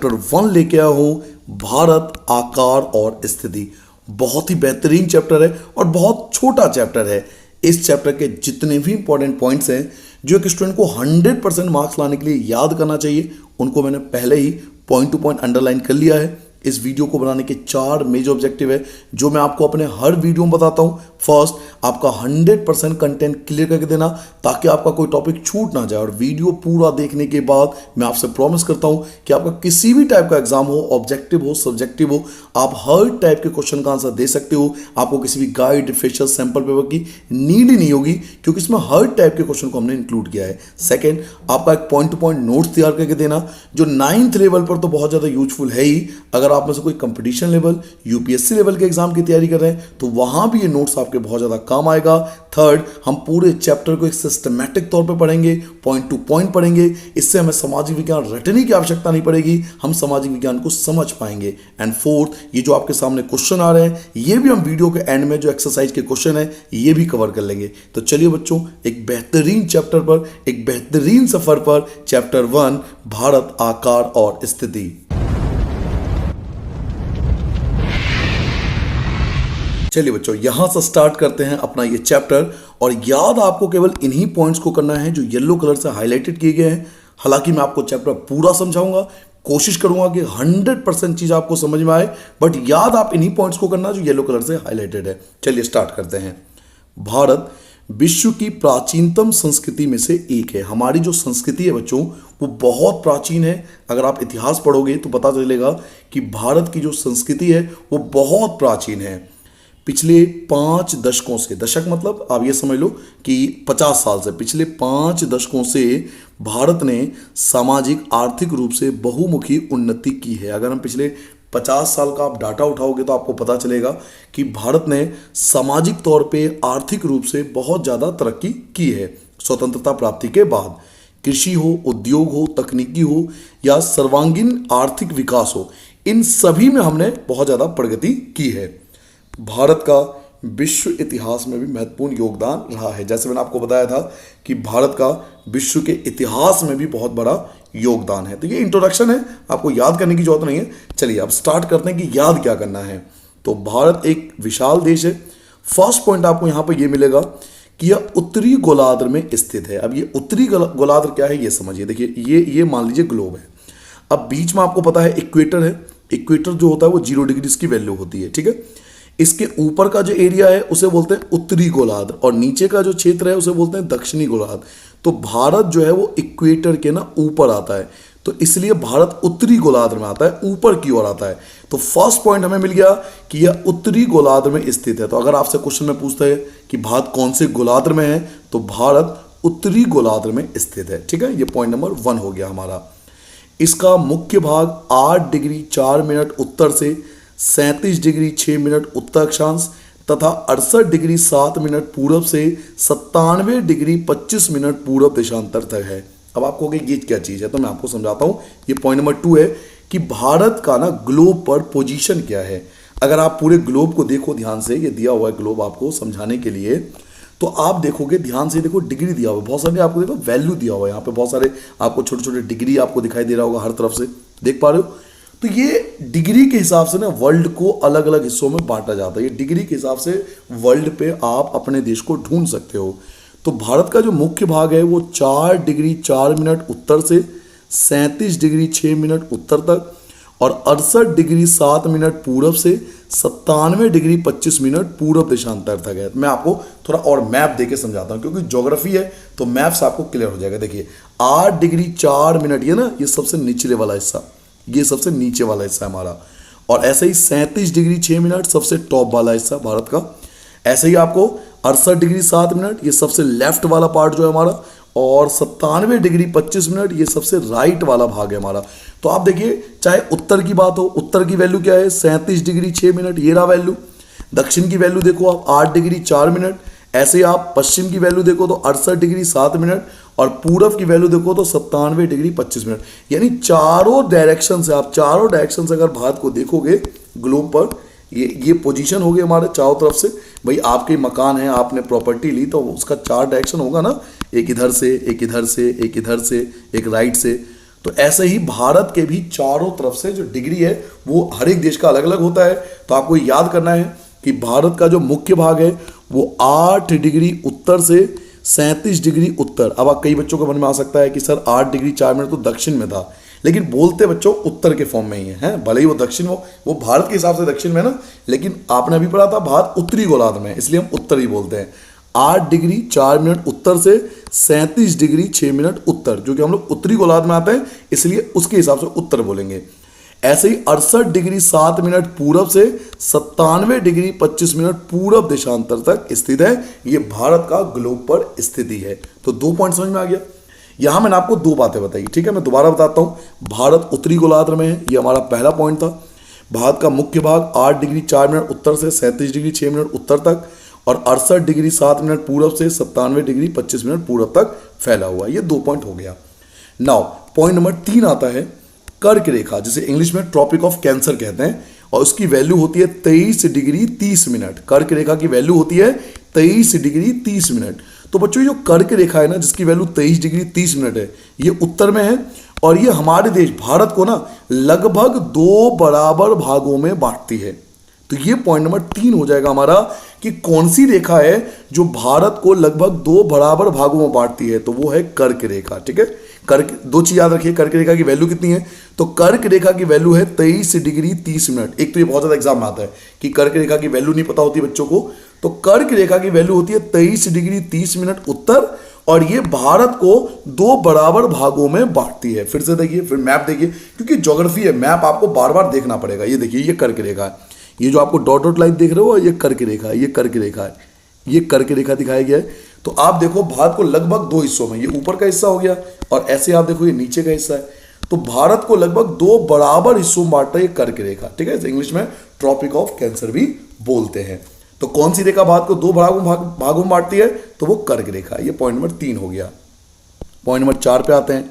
Chapter 1 लेके आया हूं, भारत आकार और स्थिति। बहुत ही बेहतरीन चैप्टर है और बहुत छोटा चैप्टर है। इस चैप्टर के जितने भी इंपॉर्टेंट पॉइंट्स हैं जो एक स्टूडेंट को 100% मार्क्स लाने के लिए याद करना चाहिए, उनको मैंने पहले ही पॉइंट टू पॉइंट अंडरलाइन कर लिया है। इस वीडियो को बनाने के 4 मेजर ऑब्जेक्टिव है जो मैं आपको अपने हर वीडियो में बताता हूं। फर्स्ट, आपका 100% कंटेंट क्लियर करके देना ताकि आपका कोई टॉपिक छूट ना जाए, और वीडियो पूरा देखने के बाद मैं आपसे प्रॉमिस करता हूं कि आपका किसी भी टाइप का एग्जाम हो, ऑब्जेक्टिव हो, सब्जेक्टिव हो, आप हर टाइप के क्वेश्चन का आंसर दे सकते हो। आपको किसी भी गाइड, रिफ्रेशर, सैंपल पेपर की नीड ही नहीं होगी क्योंकि इसमें हर टाइप के क्वेश्चन को हमने इंक्लूड किया है। सेकेंड, आपका एक पॉइंट टू पॉइंट नोट्स तैयार करके देना जो 9th लेवल पर तो बहुत ज़्यादा यूजफुल है ही। अगर आप में से कोई कंपटीशन लेवल, यूपीएससी लेवल के एग्जाम की तैयारी कर रहे हैं तो वहां भी ये नोट्स आपके बहुत ज़्यादा काम आएगा। थर्ड, हम पूरे चैप्टर को एक सिस्टमैटिक तौर पे पढ़ेंगे, पॉइंट टू पॉइंट पढ़ेंगे। इससे हमें सामाजिक विज्ञान रटने की आवश्यकता नहीं पड़ेगी, हम सामाजिक विज्ञान को समझ पाएंगे। एंड फोर्थ, ये जो आपके सामने क्वेश्चन आ रहे हैं ये भी हम वीडियो के एंड में जो एक्सरसाइज के क्वेश्चन है ये भी कवर कर लेंगे। तो चलिए बच्चों, एक बेहतरीन चैप्टर पर, एक बेहतरीन सफर पर, चैप्टर 1 भारत आकार और स्थिति। चलिए बच्चों, यहां से स्टार्ट करते हैं अपना ये चैप्टर, और याद आपको केवल इन्हीं पॉइंट्स को करना है जो येलो कलर से हाईलाइटेड किए गए हैं। हालांकि मैं आपको चैप्टर पूरा समझाऊंगा, कोशिश करूंगा कि 100% चीज आपको समझ में आए, बट याद आप इन्हीं पॉइंट्स को करना जो येलो कलर से हाईलाइटेड है। चलिए स्टार्ट करते हैं। भारत विश्व की प्राचीनतम संस्कृति में से एक है। हमारी जो संस्कृति है बच्चों वो बहुत प्राचीन है। अगर आप इतिहास पढ़ोगे तो पता चलेगा कि भारत की जो संस्कृति है वो बहुत प्राचीन है। पिछले 5 दशकों से, दशक मतलब आप ये समझ लो कि 50 साल से, पिछले 5 दशकों से भारत ने सामाजिक आर्थिक रूप से बहुमुखी उन्नति की है। अगर हम पिछले 50 साल का आप डाटा उठाओगे तो आपको पता चलेगा कि भारत ने सामाजिक तौर पे आर्थिक रूप से बहुत ज़्यादा तरक्की की है। स्वतंत्रता प्राप्ति के बाद कृषि हो, उद्योग हो, तकनीकी हो या सर्वांगीण आर्थिक विकास हो, इन सभी में हमने बहुत ज़्यादा प्रगति की है। भारत का विश्व इतिहास में भी महत्वपूर्ण योगदान रहा है। जैसे मैंने आपको बताया था कि भारत का विश्व के इतिहास में भी बहुत बड़ा योगदान है। तो ये इंट्रोडक्शन है, आपको याद करने की जरूरत नहीं है। चलिए अब स्टार्ट करते हैं कि याद क्या करना है। तो भारत एक विशाल देश है। फर्स्ट पॉइंट आपको यहाँ पर यह मिलेगा कि यह उत्तरी गोलार्ध में स्थित है। अब ये उत्तरी गोलार्ध क्या है ये समझिए। देखिए ये मान लीजिए ग्लोब है। अब बीच में आपको पता है इक्वेटर है। इक्वेटर जो होता है वो 0 डिग्री की वैल्यू होती है, ठीक है। इसके ऊपर का जो एरिया है उसे बोलते हैं उत्तरी गोलार्ध, और नीचे का जो क्षेत्र है उसे बोलते हैं दक्षिणी गोलार्ध। तो भारत जो है वो इक्वेटर के ना ऊपर आता है, तो इसलिए भारत उत्तरी गोलार्ध में आता है, ऊपर की ओर आता है। तो फर्स्ट पॉइंट हमें मिल गया कि यह उत्तरी गोलार्ध में स्थित है। तो अगर आपसे क्वेश्चन में पूछता है कि भारत कौन से गोलार्ध में है तो भारत उत्तरी गोलार्ध में स्थित है, ठीक है। ये पॉइंट नंबर 1 हो गया हमारा। इसका मुख्य भाग 8 डिग्री 4 मिनट उत्तर से 37 डिग्री 6 मिनट उत्तर अक्षांश तथा 68 डिग्री 7 मिनट पूरब से 97 डिग्री 25 मिनट पूरब देशांतर तक है। अब आपको ये क्या चीज़ है तो मैं आपको समझाता हूँ। ये पॉइंट नंबर 2 है कि भारत का ना ग्लोब पर पोजीशन क्या है। अगर आप पूरे ग्लोब को देखो ध्यान से, ये दिया हुआ है ग्लोब आपको समझाने के लिए, तो आप देखोगे ध्यान से, देखो डिग्री दिया हुआ है, बहुत सारे आपको देखो वैल्यू दिया हुआ है। यहाँ पे बहुत सारे आपको छोटे छोटे डिग्री आपको दिखाई दे रहा होगा हर तरफ से, देख पा रहे हो। तो ये डिग्री के हिसाब से ना वर्ल्ड को अलग अलग हिस्सों में बांटा जाता है। ये डिग्री के हिसाब से वर्ल्ड पे आप अपने देश को ढूंढ सकते हो। तो भारत का जो मुख्य भाग है वो 4 डिग्री 4 मिनट उत्तर से 37 डिग्री 6 मिनट उत्तर तक और 68 डिग्री 7 मिनट पूरब से 97 डिग्री 25 मिनट पूरब देशांतर तक है। मैं आपको थोड़ा और मैप देके समझाता हूँ क्योंकि ज्योग्राफी है तो मैप से आपको क्लियर हो जाएगा। देखिए 8 डिग्री 4 मिनट ये ना, ये सबसे निचले वाला हिस्सा, ये सबसे नीचे वाला हिस्सा है हमारा, और ऐसे ही 37 डिग्री 6 मिनट सबसे टॉप वाला हिस्सा भारत का। ऐसे ही आपको 68 डिग्री 7 मिनट ये सबसे लेफ्ट वाला पार्ट जो है हमारा, और 97 डिग्री 25 मिनट ये सबसे राइट वाला भाग है हमारा। तो आप देखिए चाहे उत्तर की बात हो, उत्तर की वैल्यू क्या है 37 डिग्री 6 मिनट, ये रहा वैल्यू। दक्षिण की वैल्यू देखो आप 8 डिग्री 4 मिनट। ऐसे ही आप पश्चिम की वैल्यू देखो तो 68 डिग्री 7 मिनट, और पूरब की वैल्यू देखो तो 97 डिग्री 25 मिनट। यानी चारों डायरेक्शन से, आप चारों डायरेक्शन से अगर भारत को देखोगे ग्लोब पर, ये पोजीशन होगी हमारे चारों तरफ से। भाई आपके मकान है, आपने प्रॉपर्टी ली तो उसका 4 डायरेक्शन होगा ना, एक इधर से, एक इधर से, एक इधर से, एक राइट से। तो ऐसे ही भारत के भी चारों तरफ से जो डिग्री है वो हर एक देश का अलग अलग होता है। तो आपको याद करना है कि भारत का जो मुख्य भाग है वो 8 डिग्री उत्तर से 37 डिग्री उत्तर। अब कई बच्चों के मन में आ सकता है कि सर 8 डिग्री 4 मिनट तो दक्षिण में था, लेकिन बोलते बच्चों उत्तर के फॉर्म में ही है, भले ही वो दक्षिण हो, वो भारत के हिसाब से दक्षिण में ना, लेकिन आपने अभी पढ़ा था भारत उत्तरी गोलार्ध में, इसलिए हम उत्तर ही बोलते हैं। 8 डिग्री 4 मिनट उत्तर से 37 डिग्री 6 मिनट उत्तर, जो कि हम लोग उत्तरी गोलार्ध में आते हैं, इसलिए उसके हिसाब से उत्तर बोलेंगे। ऐसे ही 68 डिग्री 7 मिनट पूरब से 97 डिग्री 25 मिनट पूरब देशांतर तक स्थित है। ये भारत का ग्लोब पर स्थिति है। तो 2 पॉइंट समझ में आ गया। यहां मैंने आपको 2 बातें बताई, ठीक है, मैं दोबारा बताता हूं। भारत उत्तरी गोलार्ध में है, ये हमारा पहला पॉइंट था। भारत का मुख्य भाग 8 डिग्री 4 मिनट उत्तर से 37 डिग्री 6 मिनट उत्तर तक, और 68 डिग्री 7 मिनट पूरब से 97 डिग्री 25 मिनट पूरब तक फैला हुआ है। ये 2 पॉइंट हो गया। नाउ पॉइंट नंबर 3 आता है कर्क रेखा, जिसे इंग्लिश में ट्रॉपिक ऑफ कैंसर कहते हैं, और उसकी वैल्यू होती है 23 डिग्री 30 मिनट। कर्क रेखा की वैल्यू होती है 23 डिग्री 30 मिनट। तो बच्चों जो कर्क रेखा है ना, जिसकी वैल्यू 23 डिग्री 30 मिनट है, ये उत्तर में है, और ये हमारे देश भारत को ना लगभग 2 बराबर भागों में बांटती है। तो ये पॉइंट नंबर 3 हो जाएगा हमारा कि कौन सी रेखा है जो भारत को लगभग 2 बराबर भागों में बांटती है, तो वो है कर्क रेखा। ठीक है, कर्क, 2 चीज याद रखिए, कर्क रेखा की वैल्यू कितनी है, तो कर्क रेखा की वैल्यू है 23 डिग्री 30 मिनट। एक तो ये बहुत ज्यादा एग्जाम में आता है कि कर्क रेखा की वैल्यू नहीं पता होती बच्चों को, तो कर्क रेखा की वैल्यू होती है 23 डिग्री 30 मिनट उत्तर, और ये भारत को 2 बराबर भागों में बांटती है। फिर से देखिए, फिर मैप देखिए, क्योंकि ज्योग्राफी है, मैप आपको बार बार देखना पड़ेगा। ये देखिए, ये कर्क रेखा है, ये जो आपको डॉट डॉट लाइन देख रहे हो, ये कर्क रेखा है, ये कर्क रेखा है, ये कर्क रेखा दिखाया गया है। तो आप देखो भारत को लगभग 2 हिस्सों में, ये ऊपर का हिस्सा हो गया, और ऐसे आप देखो ये नीचे का हिस्सा है, तो भारत को लगभग 2 बराबर हिस्सों में बांटता है ये कर्क रेखा। ठीक है, इंग्लिश में ट्रॉपिक ऑफ कैंसर भी बोलते हैं। तो कौन सी रेखा भारत को 2 भागों में बांटती है, तो वो कर्क रेखा। ये पॉइंट नंबर 3 हो गया। पॉइंट नंबर 4 पे आते हैं।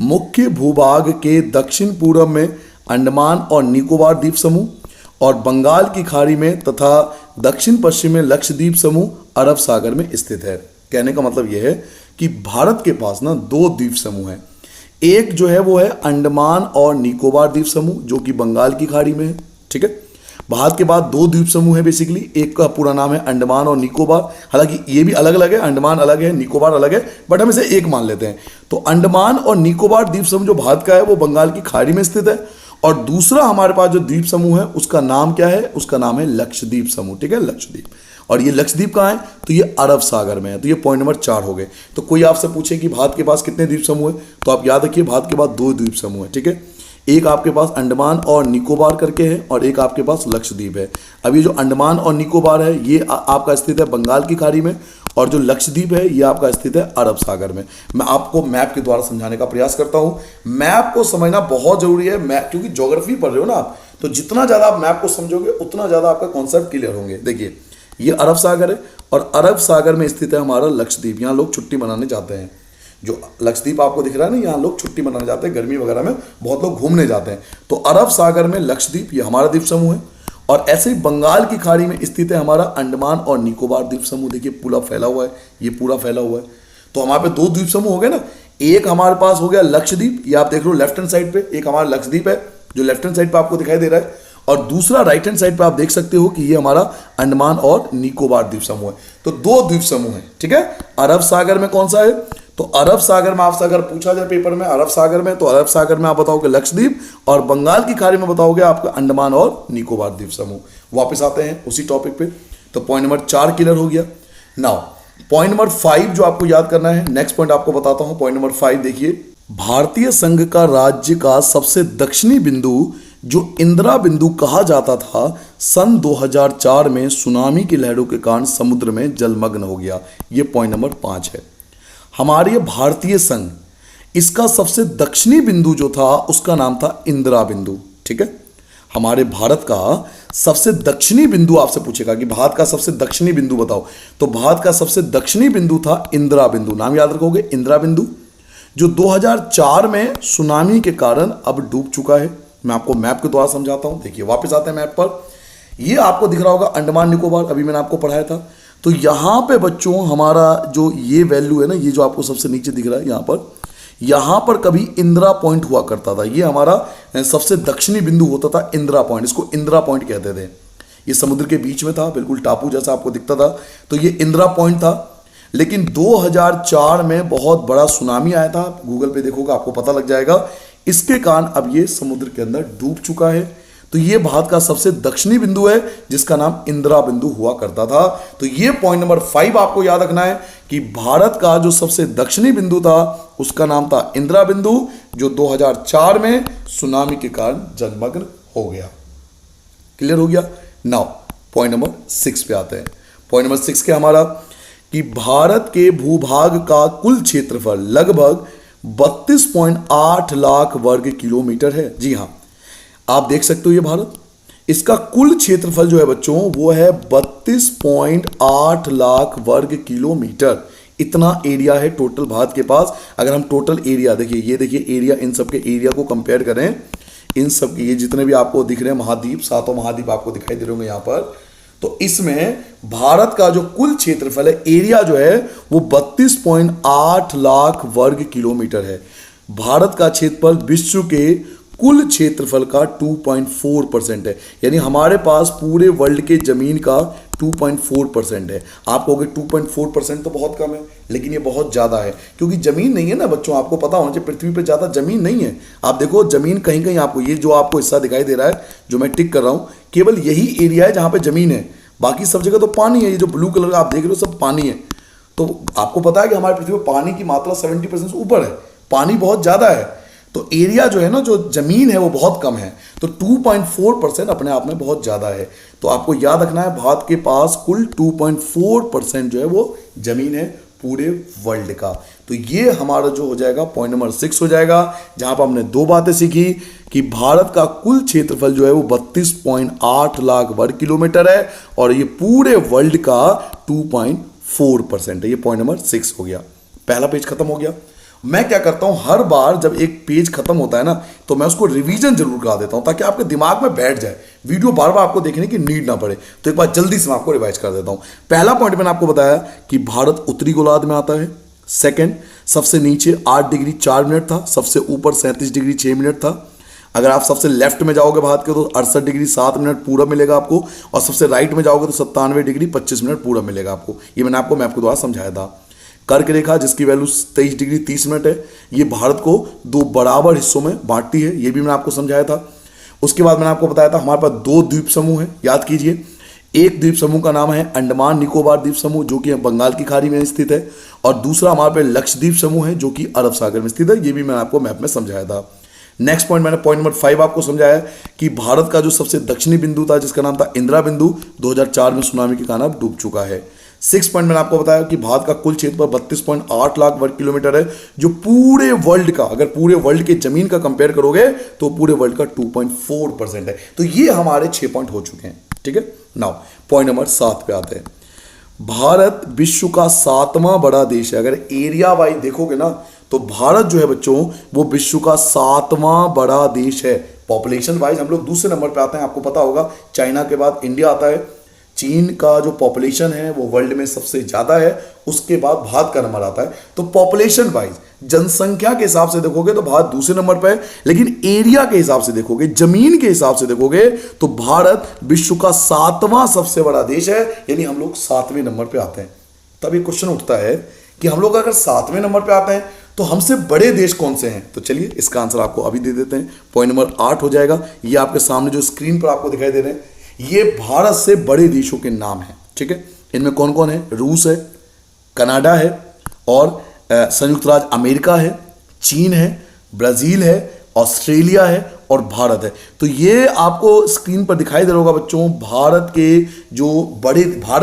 मुख्य भूभाग के दक्षिण पूर्व में अंडमान और निकोबार द्वीप समूह, और बंगाल की खाड़ी में तथा दक्षिण पश्चिम में लक्षद्वीप समूह अरब सागर में स्थित है। कहने का मतलब यह है कि भारत के पास ना 2 द्वीप समूह हैं। एक जो है वो है अंडमान और निकोबार द्वीप समूह, जो कि बंगाल की खाड़ी में है। ठीक है, भारत के बाद 2 द्वीप समूह है बेसिकली। एक का पूरा नाम है अंडमान और निकोबार, हालांकि ये भी अलग अलग है, अंडमान अलग है, निकोबार अलग है, बट हम इसे एक मान लेते हैं। तो अंडमान और निकोबार द्वीप समूह जो भारत का है वो बंगाल की खाड़ी में स्थित है, और दूसरा हमारे पास जो द्वीप समूह है उसका नाम क्या है, उसका नाम है लक्षद्वीप समूह। ठीक है, लक्षद्वीप, और ये लक्षद्वीप कहाँ है, तो ये अरब सागर में है। तो ये पॉइंट नंबर 4 हो गए। तो कोई आपसे पूछे कि भारत के पास कितने द्वीप समूह है, तो आप याद रखिए भारत के पास 2 द्वीप समूह है। ठीक है, एक आपके पास अंडमान और निकोबार करके है, और एक आपके पास लक्षद्वीप है। अब ये जो अंडमान और निकोबार है ये आपका स्थित है बंगाल की खाड़ी में, और जो लक्षद्वीप है ये आपका स्थित है अरब सागर में। मैं आपको मैप के द्वारा समझाने का प्रयास करता हूं। मैप को समझना बहुत जरूरी है, मैप, क्योंकि ज्योग्राफी पढ़ रहे हो ना आप, तो जितना ज्यादा आप मैप को समझोगे उतना ज्यादा आपका कॉन्सेप्ट क्लियर होंगे। देखिए, ये अरब सागर है, और अरब सागर में स्थित है हमारा लक्षद्वीप। यहाँ लोग छुट्टी मनाने जाते हैं। जो लक्षद्वीप आपको दिख रहा है ना, यहाँ लोग छुट्टी मनाने जाते हैं, गर्मी वगैरह में बहुत लोग घूमने जाते हैं। तो अरब सागर में लक्षद्वीप, ये हमारा द्वीप समूह है, और ऐसे ही बंगाल की खाड़ी में स्थित है हमारा अंडमान और निकोबार द्वीप समूह। देखिए पूरा फैला हुआ है, ये पूरा फैला हुआ है। तो हमारे पे 2 द्वीप समूह हो गए ना, एक हमारे पास हो गया लक्षद्वीप, ये आप देख रहे हो लेफ्ट हैंड साइड पे, एक हमारा लक्षद्वीप है जो लेफ्ट हैंड साइड पे आपको दिखाई दे रहा है, और दूसरा राइट हैंड साइड पे आप देख सकते हो कि ये हमारा अंडमान और निकोबार द्वीप समूह है। तो 2 द्वीप समूह है। ठीक है, अरब सागर में कौन सा है, तो अरब सागर में आपसे अगर पूछा जाए पेपर में अरब सागर में, तो अरब सागर में आप बताओगे लक्षद्वीप, और बंगाल की खाड़ी में बताओगे आपका अंडमान और निकोबार द्वीप समूह। वापस आते हैं उसी टॉपिक पे। तो पॉइंट नंबर 4 क्लियर हो गया। नाउ पॉइंट नंबर 5 जो आपको याद करना है, नेक्स्ट पॉइंट आपको बताता हूं। पॉइंट नंबर 5 देखिए, भारतीय संघ का राज्य का सबसे दक्षिणी बिंदु जो इंदिरा बिंदु कहा जाता था, सन 2004 में सुनामी की लहरों के कारण समुद्र में जलमग्न हो गया। ये पॉइंट नंबर 5 है। हमारे भारतीय संघ, इसका सबसे दक्षिणी बिंदु जो था उसका नाम था इंदिरा बिंदु। ठीक है, हमारे भारत का सबसे दक्षिणी बिंदु आपसे पूछेगा कि भारत का सबसे दक्षिणी बिंदु बताओ, तो भारत का सबसे दक्षिणी बिंदु था इंदिरा बिंदु। नाम याद रखोगे, इंदिरा बिंदु, जो 2004 में सुनामी के कारण अब डूब चुका है। मैं आपको मैप के द्वारा समझाता हूं। देखिए वापस आते हैं मैप पर। ये आपको दिख रहा होगा अंडमान निकोबार, अभी मैंने आपको पढ़ाया था। तो यहां पे बच्चों हमारा जो ये वैल्यू है ना, ये जो आपको सबसे नीचे दिख रहा है, यहां पर यहां पर कभी इंदिरा पॉइंट हुआ करता था। ये हमारा सबसे दक्षिणी बिंदु होता था इंदिरा पॉइंट, इसको इंदिरा पॉइंट कहते थे। ये समुद्र के बीच में था, बिल्कुल टापू जैसा आपको दिखता था, तो ये इंदिरा पॉइंट था। लेकिन 2004 में बहुत बड़ा सुनामी आया था, गूगल पे देखोगे आपको पता लग जाएगा। इसके कारण अब ये समुद्र के अंदर डूब चुका है। तो ये भारत का सबसे दक्षिणी बिंदु है जिसका नाम इंदिरा बिंदु हुआ करता था। तो ये पॉइंट नंबर 5 आपको याद रखना है कि भारत का जो सबसे दक्षिणी बिंदु था उसका नाम था इंदिरा बिंदु, जो 2004 में सुनामी के कारण जलमग्न हो गया। क्लियर हो गया। नाउ पॉइंट नंबर 6 पे आते हैं। पॉइंट नंबर 6 क्या हमारा कि भारत के भूभाग का कुल क्षेत्रफल लगभग 32.8 लाख वर्ग किलोमीटर है। जी हां, आप देख सकते हो ये भारत, इसका कुल क्षेत्रफल जो है बच्चों वो है 32.8 लाख वर्ग किलोमीटर। इतना एरिया है टोटल भारत के पास। अगर हम टोटल एरिया देखिए, ये देखिए एरिया, इन सब के एरिया को कंपेयर करें, इन सब के ये जितने भी आपको दिख रहे हैं महाद्वीप, 7 महाद्वीप आपको दिखाई दे रहे होंगे यहां पर, तो इसमें भारत का जो कुल क्षेत्रफल है, एरिया जो है वो 32.8 लाख वर्ग किलोमीटर है। भारत का क्षेत्रफल विश्व के कुल क्षेत्रफल का 2.4% है, यानी हमारे पास पूरे वर्ल्ड के जमीन का 2.4% है। आप कहोगे 2.4% तो बहुत कम है, लेकिन ये बहुत ज़्यादा है क्योंकि ज़मीन नहीं है ना बच्चों। आपको पता होना चाहिए पृथ्वी पर ज़्यादा ज़मीन नहीं है। आप देखो ज़मीन कहीं कहीं आपको, ये जो आपको हिस्सा दिखाई दे रहा है जो मैं टिक कर रहा हूँ, केवल यही एरिया है जहाँ पर ज़मीन है, बाकी सब जगह तो पानी है। ये जो ब्लू कलर का आप देख रहे हो सब पानी है। तो आपको पता है कि हमारे पृथ्वी पर पानी की मात्रा 70% से ऊपर है, पानी बहुत ज़्यादा है। तो एरिया जो है ना, जो जमीन है वो बहुत कम है। तो 2.4% अपने आप में बहुत ज़्यादा है। तो आपको याद रखना है भारत के पास कुल 2.4% जो है वो जमीन है पूरे वर्ल्ड का। तो ये हमारा जो हो जाएगा पॉइंट नंबर 6 हो जाएगा, जहां पर हमने 2 बातें सीखी कि भारत का कुल क्षेत्रफल जो है वो 32.8 लाख वर्ग किलोमीटर है और ये पूरे वर्ल्ड का 2.4% है। ये पॉइंट नंबर 6 हो गया। पहला पेज खत्म हो गया। मैं क्या करता हूं, हर बार जब एक पेज खत्म होता है ना तो मैं उसको रिवीजन जरूर करा देता हूं ताकि आपके दिमाग में बैठ जाए, वीडियो बार बार आपको देखने की नीड ना पड़े। तो एक बार जल्दी से मैं आपको रिवाइज कर देता हूं। पहला पॉइंट मैंने आपको बताया कि भारत उत्तरी गोलार्ध में आता है। सेकंड, सबसे नीचे 8 डिग्री 4 मिनट था, सबसे ऊपर 37 डिग्री 6 मिनट था। अगर आप सबसे लेफ्ट में जाओगे भारत के तो 68 डिग्री 7 मिनट पूरा मिलेगा आपको, और सबसे राइट में जाओगे तो 97 डिग्री 25 मिनट पूरा मिलेगा आपको। ये मैंने आपको मैप के द्वारा समझाया था। कर्क रेखा जिसकी वैल्यू 23 डिग्री 30 मिनट है, ये भारत को 2 बराबर हिस्सों में बांटती है, ये भी मैंने आपको समझाया था। उसके बाद मैंने आपको बताया था हमारे पास 2 द्वीप समूह हैं, याद कीजिए। एक द्वीप समूह का नाम है अंडमान निकोबार द्वीप समूह जो कि बंगाल की खाड़ी में स्थित है, और दूसरा हमारे पास लक्षद्वीप समूह है जो कि अरब सागर में स्थित है, ये भी मैंने आपको मैप में समझाया था। नेक्स्ट पॉइंट मैंने पॉइंट नंबर 5 आपको समझाया कि भारत का जो सबसे दक्षिणी बिंदु था जिसका नाम था इंदिरा बिंदु, 2004 में सुनामी के कारण डूब चुका है। 6 पॉइंट मैंने आपको बताया कि भारत का कुल क्षेत्रफल 32.8 लाख वर्ग किलोमीटर है, जो पूरे वर्ल्ड का, अगर पूरे वर्ल्ड के जमीन का कंपेयर करोगे तो पूरे वर्ल्ड का 2.4% है। तो ये हमारे 6 पॉइंट हो चुके हैं, ठीक है। नाउ पॉइंट नंबर 7 पे आते हैं। भारत विश्व का 7वां बड़ा देश है। अगर एरिया वाइज देखोगे ना तो भारत जो है बच्चों वो विश्व का 7वां बड़ा देश है। पॉपुलेशन वाइज हम लोग दूसरे नंबर पे आते हैं, आपको पता होगा चाइना के बाद इंडिया आता है। चीन का जो पॉपुलेशन है वो वर्ल्ड में सबसे ज्यादा है, उसके बाद भारत का नंबर आता है। तो पॉपुलेशन वाइज, जनसंख्या के हिसाब से देखोगे तो भारत दूसरे नंबर पर है, लेकिन एरिया के हिसाब से देखोगे, जमीन के हिसाब से देखोगे तो भारत विश्व का 7वां सबसे बड़ा देश है, यानी हम लोग 7वें नंबर पे आते हैं। तब ये क्वेश्चन उठता है कि हम लोग अगर 7वें नंबर पे आते हैं तो हमसे बड़े देश कौन से हैं। तो चलिए इसका आंसर आपको अभी दे देते हैं। पॉइंट नंबर 8 हो जाएगा। ये आपके सामने जो स्क्रीन पर आपको दिखाई दे रहे हैं ये भारत से बड़े देशों के नाम हैं, ठीक है। इनमें कौन कौन है? रूस है, कनाडा है, और संयुक्त राज्य अमेरिका है, चीन है, ब्राजील है, ऑस्ट्रेलिया है और भारत है। तो ये आपको स्क्रीन पर दिखाई दे रहा होगा बच्चों, भारत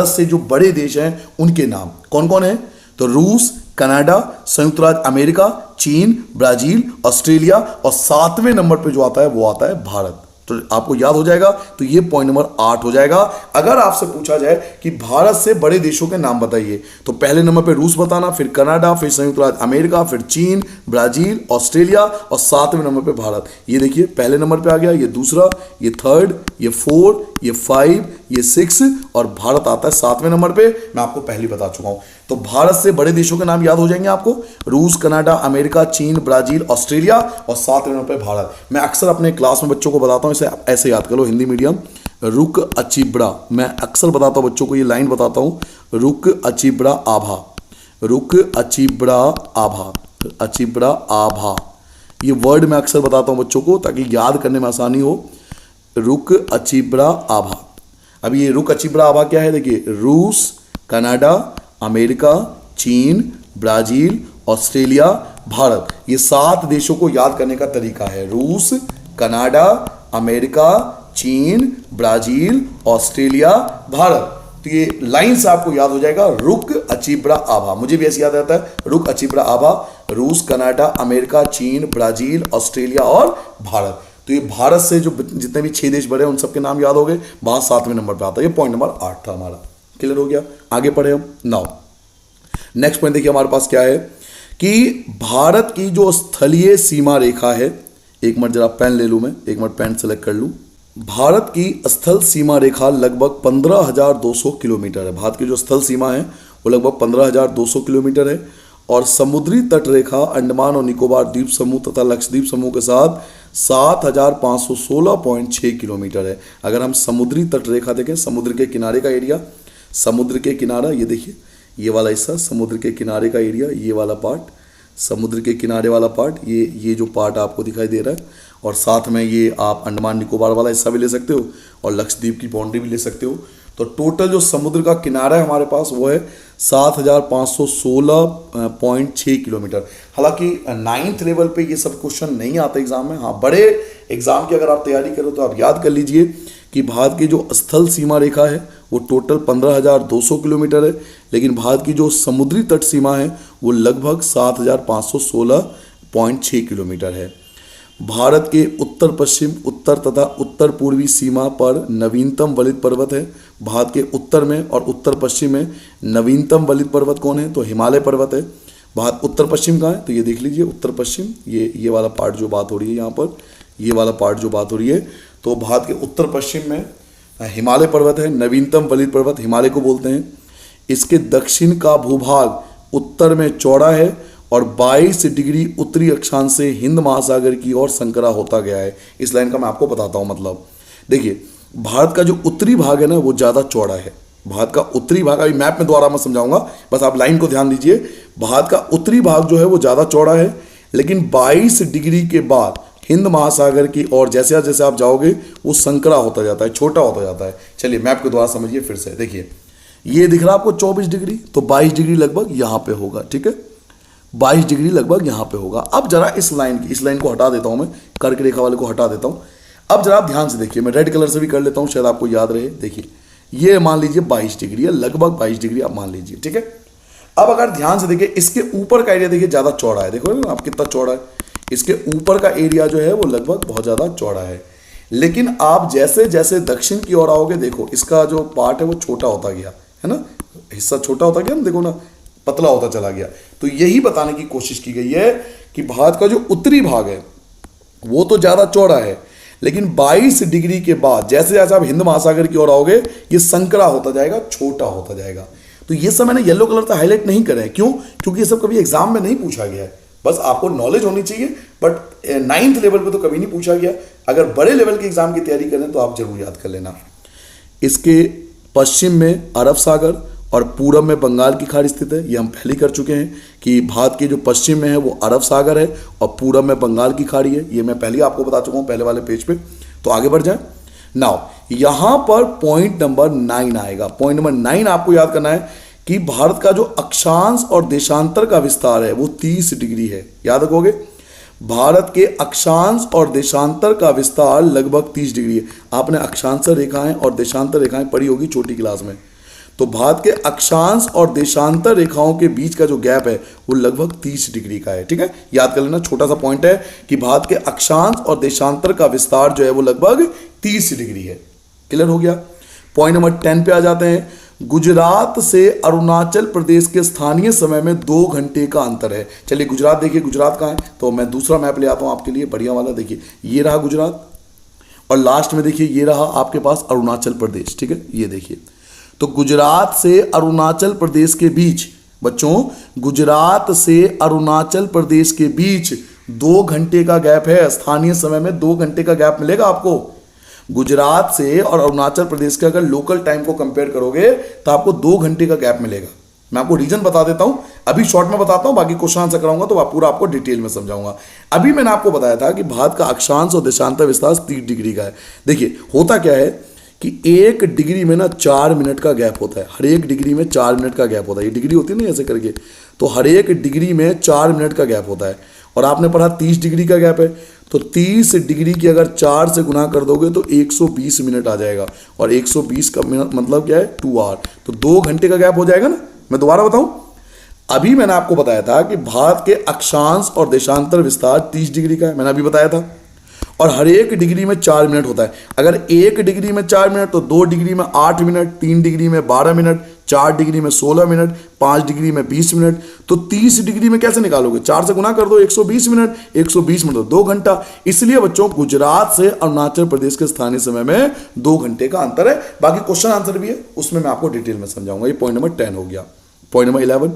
से जो बड़े देश हैं उनके नाम कौन कौन है। तो रूस, कनाडा, संयुक्त राज्य अमेरिका, चीन, ब्राजील, ऑस्ट्रेलिया, और 7वें नंबर पे जो आता है वो आता है भारत, तो आपको याद हो जाएगा, तो ये पॉइंट नंबर 8 हो जाएगा। अगर आपसे पूछा जाए कि भारत से बड़े देशों के नाम बताइए, तो पहले नंबर पे रूस बताना, फिर कनाडा, फिर संयुक्त राज्य अमेरिका, फिर चीन, ब्राजील, ऑस्ट्रेलिया और 7वें नंबर पे भारत। ये देखिए पहले नंबर पे आ गया, ये दूसरा, ये थर्ड, ये 4, ये 5, ये 6 और भारत आता है 7वें नंबर पे। मैं आपको पहले बता चुका हूं। तो भारत से बड़े देशों के नाम याद हो जाएंगे आपको, रूस, कनाडा, अमेरिका, चीन, ब्राजील, ऑस्ट्रेलिया और 7वें नंबर पे भारत। मैं अक्सर अपने क्लास में बच्चों को बताता हूं, इसे ऐसे याद करो, हिंदी मीडियम, रुक अचिब्रा। मैं अक्सर बताता हूं बच्चों को, ये लाइन बताता हूं, रुक अचिब्रा आभा, रुक अचिब्रा आभा, अचिब्रा आभा। ये वर्ड मैं अक्सर बताता हूं बच्चों को ताकि याद करने में आसानी हो। रुक अचिब्रा आभा। अब ये रुक अचिब्रा आभा क्या है, देखिए, रूस, कनाडा, अमेरिका, चीन, ब्राजील, ऑस्ट्रेलिया, भारत। ये 7 देशों को याद करने का तरीका है, रूस, कनाडा, अमेरिका, चीन, ब्राजील, ऑस्ट्रेलिया, भारत। तो ये लाइन से आपको याद हो जाएगा, रुक अचिब्रा आभा। मुझे भी ऐसे याद आता है, रुक अचिब्रा आभा, रूस, कनाडा, अमेरिका, चीन, ब्राजील, ऑस्ट्रेलिया और भारत। तो ये भारत से जो जितने भी 6 देश बड़े हैं उन सबके नाम याद हो गए। वहां 7वें नंबर पे आता है। ये पॉइंट नंबर 8 था हमारा। क्लियर हो गया? आगे पढ़े हम। नाउ नेक्स्ट पॉइंट देखिए हमारे पास क्या है कि भारत की जो स्थलीय सीमा रेखा है, एक मिनट जरा पेन ले लूं, मैं एक मिनट पेन सेलेक्ट कर लूं। भारत की स्थल सीमा रेखा लगभग 15,200 किलोमीटर है। भारत की जो स्थल सीमा है वो लगभग 15,200 किलोमीटर है और समुद्री तट रेखा अंडमान और निकोबार द्वीप समूह तथा लक्षद्वीप समूह के साथ 7,516.6 किलोमीटर है। अगर हम समुद्री तट रेखा देखें, समुद्र के किनारे का एरिया, समुद्र के किनारा, ये देखिए ये वाला हिस्सा समुद्र के किनारे का एरिया, ये वाला पार्ट समुद्र के किनारे वाला पार्ट, ये जो पार्ट आपको दिखाई दे रहा है, और साथ में ये आप अंडमान निकोबार वाला हिस्सा भी ले सकते हो और लक्षद्वीप की बाउंड्री भी ले सकते हो। तो टोटल जो समुद्र का किनारा है हमारे पास वो है 7,516.6 किलोमीटर। हालांकि 9th लेवल पे ये सब क्वेश्चन नहीं आते एग्जाम में। हाँ, बड़े एग्जाम की अगर आप तैयारी करो तो आप याद कर लीजिए कि भारत की जो स्थल सीमा रेखा है वो टोटल 15,200 किलोमीटर है, लेकिन भारत की जो समुद्री तट सीमा है वो लगभग 7,516.6 किलोमीटर है। भारत के उत्तर पश्चिम, उत्तर तथा उत्तर पूर्वी सीमा पर नवीनतम वलित पर्वत है। भारत के उत्तर में और उत्तर पश्चिम में नवीनतम वलित पर्वत कौन है, तो हिमालय पर्वत है। भारत उत्तर पश्चिम कहाँ है, तो ये देख लीजिए उत्तर पश्चिम, ये वाला पार्ट जो बात हो रही है यहाँ पर, ये वाला पार्ट जो बात हो रही है, तो भारत के उत्तर पश्चिम में हिमालय पर्वत है। नवीनतम वलित पर्वत हिमालय को बोलते हैं। इसके दक्षिण का भूभाग उत्तर में चौड़ा है और 22 डिग्री उत्तरी अक्षांश से हिंद महासागर की ओर संकरा होता गया है। इस लाइन का मैं आपको बताता हूं मतलब। देखिए, भारत का जो उत्तरी भाग है ना वो ज़्यादा चौड़ा है। भारत का उत्तरी भाग, अभी मैप में द्वारा मैं समझाऊंगा, बस आप लाइन को ध्यान दीजिए। भारत का उत्तरी भाग जो है वो ज़्यादा चौड़ा है, लेकिन 22 डिग्री के बाद हिंद महासागर की ओर जैसे जैसे आप जाओगे वो संकरा होता जाता है, छोटा होता जाता है। चलिए मैप के द्वारा समझिए फिर से। देखिए, ये दिख रहा है आपको 24 डिग्री, तो 22 डिग्री लगभग यहाँ पे होगा, ठीक है, 22 डिग्री लगभग यहाँ पे होगा। अब जरा इस लाइन को हटा देता हूँ, मैं कर्क रेखा वाले को हटा देता हूँ। अब जरा आप ध्यान से देखिए, मैं रेड कलर से भी कर लेता हूँ शायद आपको याद रहे। देखिए, ये मान लीजिए 22 डिग्री है, लगभग 22 डिग्री आप मान लीजिए, ठीक है। अब अगर ध्यान से देखिए, इसके ऊपर का एरिया देखिए ज़्यादा चौड़ा है, देखो ना आप कितना चौड़ा है। इसके ऊपर का एरिया जो है वो लगभग बहुत ज़्यादा चौड़ा है, लेकिन आप जैसे जैसे दक्षिण की ओर आओगे, देखो इसका जो पार्ट है वो छोटा होता गया, है ना, हिस्सा छोटा होता गया ना, देखो ना पतला होता चला गया। तो यही बताने की कोशिश की गई है कि भारत का जो उत्तरी भाग है वो तो ज़्यादा चौड़ा है, लेकिन 22 डिग्री के बाद जैसे जैसे आप हिंद महासागर की ओर आओगे ये संकरा होता जाएगा, छोटा होता जाएगा। तो ये सब मैंने येलो कलर से हाईलाइट नहीं करे हैं, क्यों? क्योंकि ये सब कभी एग्जाम में नहीं पूछा गया है। बस आपको नॉलेज होनी चाहिए, बट 9th लेवल पे तो कभी नहीं पूछा गया। अगर बड़े लेवल के एग्जाम की तैयारी करें तो आप जरूर याद कर लेना। इसके पश्चिम में अरब सागर और पूरब में बंगाल की खाड़ी स्थित है। ये हम पहले कर चुके हैं कि भारत के जो पश्चिम में है वो अरब सागर है और पूरब में बंगाल की खाड़ी है। ये मैं पहले आपको बता चुका हूँ पहले वाले पेज पे। तो आगे बढ़ जाए। नाउ यहाँ पर पॉइंट नंबर 9 आएगा। पॉइंट नंबर 9 आपको याद करना है कि भारत का जो अक्षांश और देशांतर का विस्तार है वो 30 डिग्री है। याद रखोगे, भारत के अक्षांश और देशांतर का विस्तार लगभग 30 डिग्री है। आपने अक्षांश रेखाएं और देशांतर रेखाएं पढ़ी होगी छोटी क्लास में। तो भारत के अक्षांश और देशांतर रेखाओं के बीच का जो गैप है वो लगभग 30 डिग्री का है। ठीक है, याद कर लेना, छोटा सा पॉइंट है कि भारत के अक्षांश और देशांतर का विस्तार जो है वो लगभग 30 डिग्री है। क्लियर हो गया। पॉइंट नंबर 10 पे आ जाते हैं। गुजरात से अरुणाचल प्रदेश के स्थानीय समय में 2 घंटे का अंतर है। चलिए गुजरात देखिए, गुजरात कहाँ है, तो मैं दूसरा मैप ले आता हूं आपके लिए, बढ़िया वाला। देखिए ये रहा गुजरात, और लास्ट में देखिए ये रहा आपके पास अरुणाचल प्रदेश। ठीक है, ये देखिए, तो गुजरात से अरुणाचल प्रदेश के बीच, बच्चों गुजरात से अरुणाचल प्रदेश के बीच 2 घंटे का गैप है। स्थानीय समय में 2 घंटे का गैप मिलेगा आपको। गुजरात से और अरुणाचल प्रदेश के अगर लोकल टाइम को कंपेयर करोगे तो आपको 2 घंटे का गैप मिलेगा। मैं आपको रीजन बता देता हूं, अभी शॉर्ट में बताता हूं, बाकी क्वेश्चन आंसर कराऊंगा तो पूरा आपको डिटेल में समझाऊंगा। अभी मैंने आपको बताया था कि भारत का अक्षांश और देशांतर विस्तार 30 डिग्री का है। देखिए होता क्या है कि 1 डिग्री में ना 4 मिनट का गैप होता है। हर एक डिग्री में 4 मिनट का गैप होता है। ये डिग्री होती है ना ऐसे करके, तो हर एक डिग्री में 4 मिनट का गैप होता है। और आपने पढ़ा 30 डिग्री का गैप है, तो 30 डिग्री की अगर 4 से गुना कर दोगे तो 120 मिनट आ जाएगा। और 120 का मिनट मतलब क्या है, 2 आवर, तो 2 घंटे का गैप हो जाएगा ना। मैं दोबारा बताऊं, अभी मैंने आपको बताया था कि भारत के अक्षांश और देशांतर विस्तार 30 डिग्री का है, मैंने अभी बताया था। और हर एक डिग्री में 4 मिनट होता है। अगर 1 डिग्री में 4 मिनट, तो 2 डिग्री में 8 मिनट, 3 डिग्री में 12 मिनट, 4 डिग्री में 16 मिनट, 5 डिग्री में 20 मिनट। तो 30 डिग्री में कैसे निकालोगे, 4 से गुना कर दो, 120 मिनट, 120 मिनट तो 2 घंटा। इसलिए बच्चों गुजरात से अरुणाचल प्रदेश के स्थानीय समय में 2 घंटे का अंतर है। बाकी क्वेश्चन आंसर भी है, उसमें मैं आपको डिटेल में समझाऊंगा। ये पॉइंट नंबर 10 हो गया। पॉइंट नंबर 11,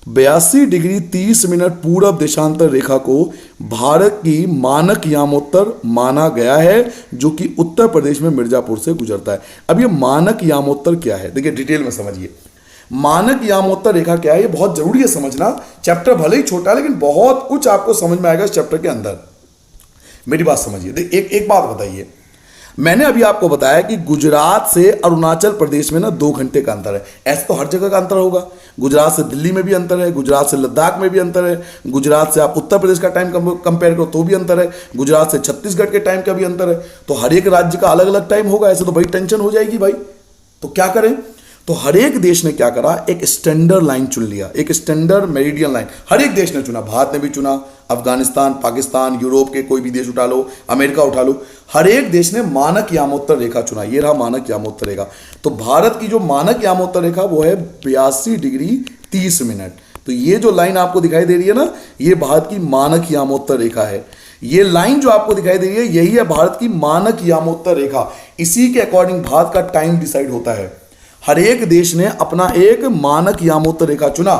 82 डिग्री 30 मिनट पूरब देशांतर रेखा को भारत की मानक यामोत्तर माना गया है, जो कि उत्तर प्रदेश में मिर्जापुर से गुजरता है। अब ये मानक यामोत्तर क्या है, देखिए डिटेल में समझिए। मानक यामोत्तर रेखा क्या है, ये बहुत जरूरी है समझना। चैप्टर भले ही छोटा है लेकिन बहुत कुछ आपको समझ में आएगा इस चैप्टर के अंदर। मेरी बात समझिए। एक बात बताइए, मैंने अभी आपको बताया कि गुजरात से अरुणाचल प्रदेश में ना 2 घंटे का अंतर है। ऐसे तो हर जगह का अंतर होगा। गुजरात से दिल्ली में भी अंतर है, गुजरात से लद्दाख में भी अंतर है, गुजरात से आप उत्तर प्रदेश का टाइम कंपेयर करो तो भी अंतर है, गुजरात से छत्तीसगढ़ के टाइम का भी अंतर है। तो हर एक राज्य का अलग अलग टाइम होगा, ऐसे तो भाई टेंशन हो जाएगी भाई। तो क्या करें, तो हर एक देश ने क्या करा, एक स्टैंडर्ड लाइन चुन लिया, एक स्टैंडर्ड मेरिडियन लाइन हर एक देश ने चुना। भारत ने भी चुना, अफगानिस्तान, पाकिस्तान, यूरोप के कोई भी देश उठा लो, अमेरिका उठा लो, हर एक देश ने मानक यामोत्तर रेखा चुना। ये रहा मानक यामोत्तर रेखा। तो भारत की जो मानक यामोत्तर रेखा वो है 82 डिग्री 30 मिनट। तो ये जो लाइन आपको दिखाई दे रही है ना, ये भारत की मानक यामोत्तर रेखा है। ये लाइन जो आपको दिखाई दे रही है यही है भारत की मानक यामोत्तर रेखा। इसी के अकॉर्डिंग भारत का टाइम डिसाइड होता है। हर एक देश ने अपना एक मानक यामोत्तर रेखा चुना।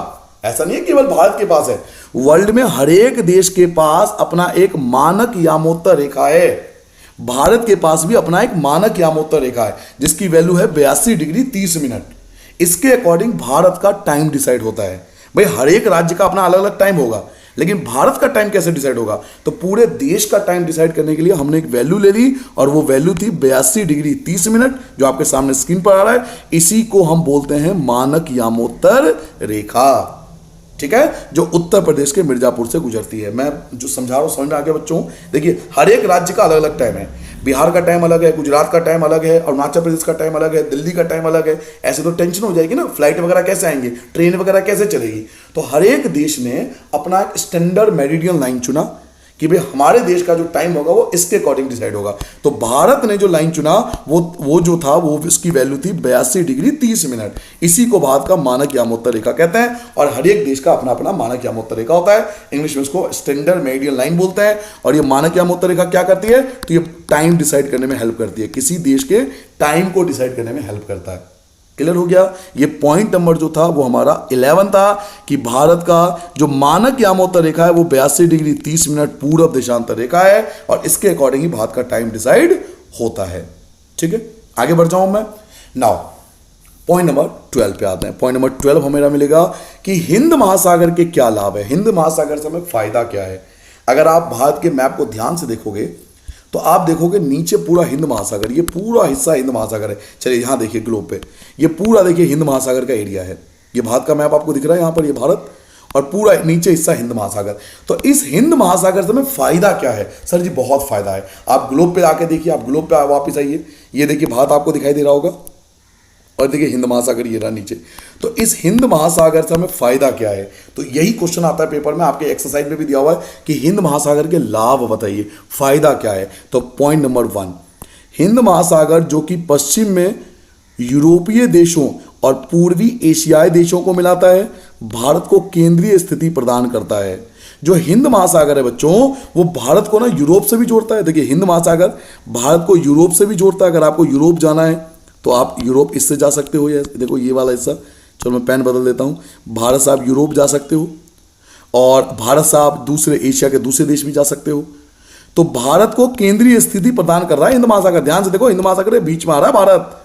ऐसा नहीं है केवल भारत के पास है, वर्ल्ड में हर एक देश के पास अपना एक मानक यामोत्तर रेखा है। भारत के पास भी अपना एक मानक यामोत्तर रेखा है जिसकी वैल्यू है 82 डिग्री 30 मिनट। इसके अकॉर्डिंग भारत का टाइम डिसाइड होता है। भाई हर एक राज्य का अपना अलग अलग टाइम होगा, लेकिन भारत का टाइम कैसे डिसाइड होगा, तो पूरे देश का टाइम डिसाइड करने के लिए हमने एक वैल्यू ले ली और वो वैल्यू थी 82 डिग्री 30 मिनट, जो आपके सामने स्क्रीन पर आ रहा है। इसी को हम बोलते हैं मानक यामोत्तर रेखा। ठीक है, जो उत्तर प्रदेश के मिर्जापुर से गुजरती है। मैं जो समझा रहा हूं समझ में आ गया बच्चों। देखिए हर एक राज्य का अलग अलग टाइम है। बिहार का टाइम अलग है, गुजरात का टाइम अलग है, अरुणाचल प्रदेश का टाइम अलग है, दिल्ली का टाइम अलग है। ऐसे तो टेंशन हो जाएगी ना, फ्लाइट वगैरह कैसे आएंगे, ट्रेन वगैरह कैसे चलेगी। तो हर एक देश ने अपना एक स्टैंडर्ड मेरिडियन लाइन चुना कि भाई हमारे देश का जो टाइम होगा वो इसके अकॉर्डिंग डिसाइड होगा। तो भारत ने जो लाइन चुना वो जो था वो इसकी वैल्यू थी 82 डिग्री 30 मिनट। इसी को भारत का मानक यामोत्तर रेखा कहते हैं। और हर एक देश का अपना अपना मानक यामोत्तर रेखा होता है। इंग्लिश में इसको स्टैंडर्ड मेरिडियन लाइन बोलते हैं। और ये मानक यामोत्तर रेखा क्या करती है, तो ये टाइम डिसाइड करने में हेल्प करती है, किसी देश के टाइम को डिसाइड करने में हेल्प करता है। क्लियर हो गया। ये पॉइंट नंबर जो था वो हमारा 11 था कि भारत का जो मानक यामोत्तर रेखा है वो 82 डिग्री 30 मिनट पूरब देशांतर रेखा है और इसके अकॉर्डिंग ही भारत का टाइम डिसाइड होता है। ठीक है, आगे बढ़ जाऊं मैं। नाउ पॉइंट नंबर 12 पे आते हैं। पॉइंट नंबर 12 हमें मिलेगा कि हिंद महासागर के क्या लाभ है, हिंद महासागर से हमें फायदा क्या है। अगर आप भारत के मैप को ध्यान से देखोगे तो आप देखोगे नीचे पूरा हिंद महासागर, ये पूरा हिस्सा हिंद महासागर है। चलिए यहाँ देखिए ग्लोब पे, ये पूरा देखिए हिंद महासागर का एरिया है। ये भारत का मैप आपको दिख रहा है यहाँ पर, ये भारत और पूरा नीचे हिस्सा हिंद महासागर। तो इस हिंद महासागर से हमें फायदा क्या है, सर जी बहुत फायदा है। आप ग्लोब पे आके देखिए, आप ग्लोब पे वापस आइए, ये देखिए भारत आपको दिखाई दे रहा होगा, और देखिए हिंद महासागर ये रहा नीचे। तो इस हिंद महासागर से हमें फायदा क्या है, तो यही क्वेश्चन आता है पेपर में, आपके एक्सरसाइज में भी दिया हुआ है कि हिंद महासागर के लाभ बताइए, फायदा क्या है। तो पॉइंट नंबर 1, हिंद महासागर जो कि पश्चिम में यूरोपीय देशों और पूर्वी एशियाई देशों को मिलाता है, भारत को केंद्रीय स्थिति प्रदान करता है। जो हिंद महासागर है बच्चों, वो भारत को ना यूरोप से भी जोड़ता है। देखिए हिंद महासागर भारत को यूरोप से भी जोड़ता है। अगर आपको यूरोप जाना है तो आप यूरोप इससे जा सकते हो, या देखो ये वाला हिस्सा, चलो मैं पेन बदल देता हूँ, भारत से आप यूरोप जा सकते हो और भारत से आप दूसरे एशिया के दूसरे देश भी जा सकते हो। तो भारत को केंद्रीय स्थिति प्रदान कर रहा है हिंद महासागर। ध्यान से देखो, हिंद महासागर के बीच में आ रहा है भारत।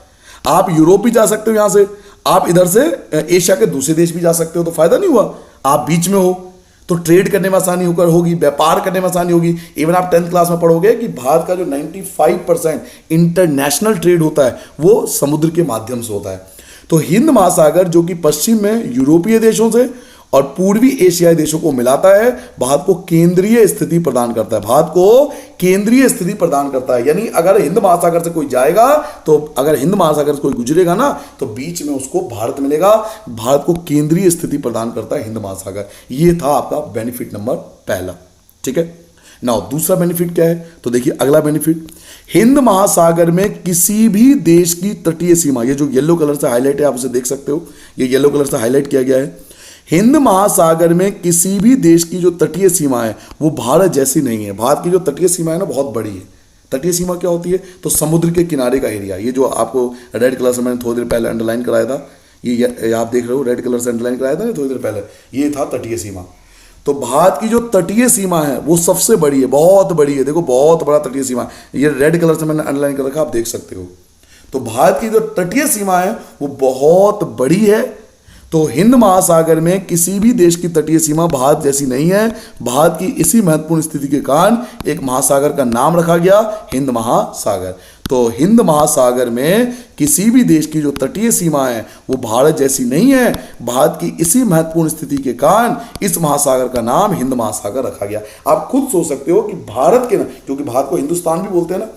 आप यूरोप भी जा सकते हो यहां से, आप इधर से एशिया के दूसरे देश भी जा सकते हो। तो फायदा नहीं हुआ, आप बीच में हो तो ट्रेड करने में आसानी होगी, व्यापार करने में आसानी होगी। इवन आप 10th क्लास में पढ़ोगे कि भारत का जो 95% इंटरनेशनल ट्रेड होता है वो समुद्र के माध्यम से होता है। तो हिंद महासागर जो कि पश्चिम में यूरोपीय देशों से और पूर्वी एशियाई देशों को मिलाता है, भारत को केंद्रीय स्थिति प्रदान करता है। भारत को केंद्रीय स्थिति प्रदान करता है, यानी अगर हिंद महासागर से कोई जाएगा, तो अगर हिंद महासागर से कोई गुजरेगा ना, तो बीच में उसको भारत मिलेगा। भारत को केंद्रीय स्थिति प्रदान करता है हिंद महासागर। ये था आपका बेनिफिट नंबर पहला। ठीक है, नाउ दूसरा बेनिफिट क्या है, तो देखिए अगला बेनिफिट, हिंद महासागर में किसी भी देश की तटीय सीमा, ये जो येलो कलर से हाईलाइट है आप उसे देख सकते हो, ये येलो कलर से हाईलाइट किया गया है। हिंद महासागर में किसी भी देश की जो तटीय सीमा है वो भारत जैसी नहीं है। भारत की जो तटीय सीमा है ना बहुत बड़ी है। तटीय सीमा क्या होती है, तो समुद्र के किनारे का एरिया। ये जो आपको रेड कलर से मैंने थोड़ी देर पहले अंडरलाइन कराया था, ये आप देख रहे हो रेड कलर से अंडरलाइन कराया था ना थोड़ी देर पहले, ये था तटीय सीमा। तो भारत की जो तटीय सीमा है वो सबसे बड़ी है, बहुत बड़ी है। देखो बहुत बड़ा तटीय सीमा है, ये रेड कलर से मैंने अंडरलाइन कर रखा, आप देख सकते हो। तो भारत की जो तटीय सीमा है वो बहुत बड़ी है। तो हिंद महासागर में किसी भी देश की तटीय सीमा भारत जैसी नहीं है। भारत की इसी महत्वपूर्ण स्थिति के कारण एक महासागर का नाम रखा गया हिंद महासागर। तो हिंद महासागर में किसी भी देश की जो तटीय सीमा है वो भारत जैसी नहीं है। भारत की इसी महत्वपूर्ण स्थिति के कारण इस महासागर का नाम हिंद महासागर रखा गया। आप खुद सोच सकते हो कि भारत के ना, क्योंकि भारत को हिंदुस्तान भी बोलते हैं ना,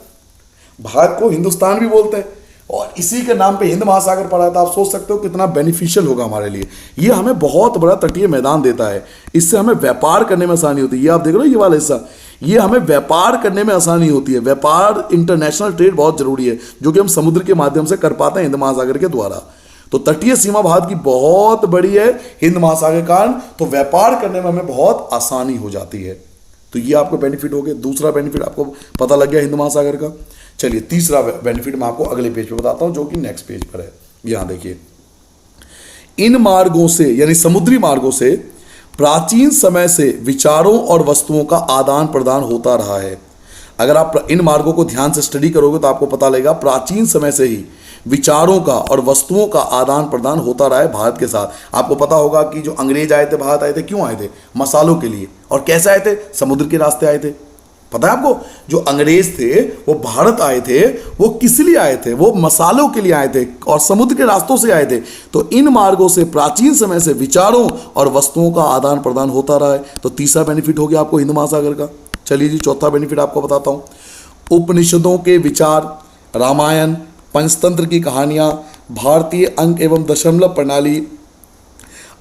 भारत को हिंदुस्तान भी बोलते हैं और इसी के नाम पे हिंद महासागर पड़ा है। तो आप सोच सकते हो कितना बेनिफिशियल होगा हमारे लिए। ये हमें बहुत बड़ा तटीय मैदान देता है, इससे हमें व्यापार करने में आसानी होती है। ये आप देख रहे हो ये वाला हिस्सा, ये हमें व्यापार करने में आसानी होती है। व्यापार, इंटरनेशनल ट्रेड बहुत जरूरी है, जो कि हम समुद्र के माध्यम से कर पाते हैं हिंद महासागर के द्वारा। तो तटीय सीमा भारत की बहुत बड़ी है हिंद महासागर के कारण, तो व्यापार करने में हमें बहुत आसानी हो जाती है। तो ये आपको बेनिफिट हो गया। दूसरा बेनिफिट आपको पता लग गया हिंद महासागर का। चलिए तीसरा बेनिफिट मैं आपको अगले पेज पे बताता हूं, जो कि नेक्स्ट पेज पर है। यहां देखिए, इन मार्गों से यानी समुद्री मार्गों से प्राचीन समय से विचारों और वस्तुओं का आदान प्रदान होता रहा है। अगर आप इन मार्गों को ध्यान से स्टडी करोगे तो आपको पता लगेगा प्राचीन समय से ही विचारों का और वस्तुओं का आदान प्रदान होता रहा है भारत के साथ। आपको पता होगा कि जो अंग्रेज आए थे भारत आए थे, क्यों आए थे? मसालों के लिए। और कैसे आए थे? समुद्र के रास्ते आए थे। पता है आपको, जो अंग्रेज थे वो भारत आए थे, वो किस लिए आए थे? वो मसालों के लिए आए थे और समुद्र के रास्तों से आए थे। तो इन मार्गों से प्राचीन समय से विचारों और वस्तुओं का आदान प्रदान होता रहा है। तो तीसरा बेनिफिट हो गया आपको हिंद महासागर का। चलिए जी, चौथा बेनिफिट आपको बताता हूं। उपनिषदों के विचार, रामायण, पंचतंत्र की कहानियां, भारतीय अंक एवं दशमलव प्रणाली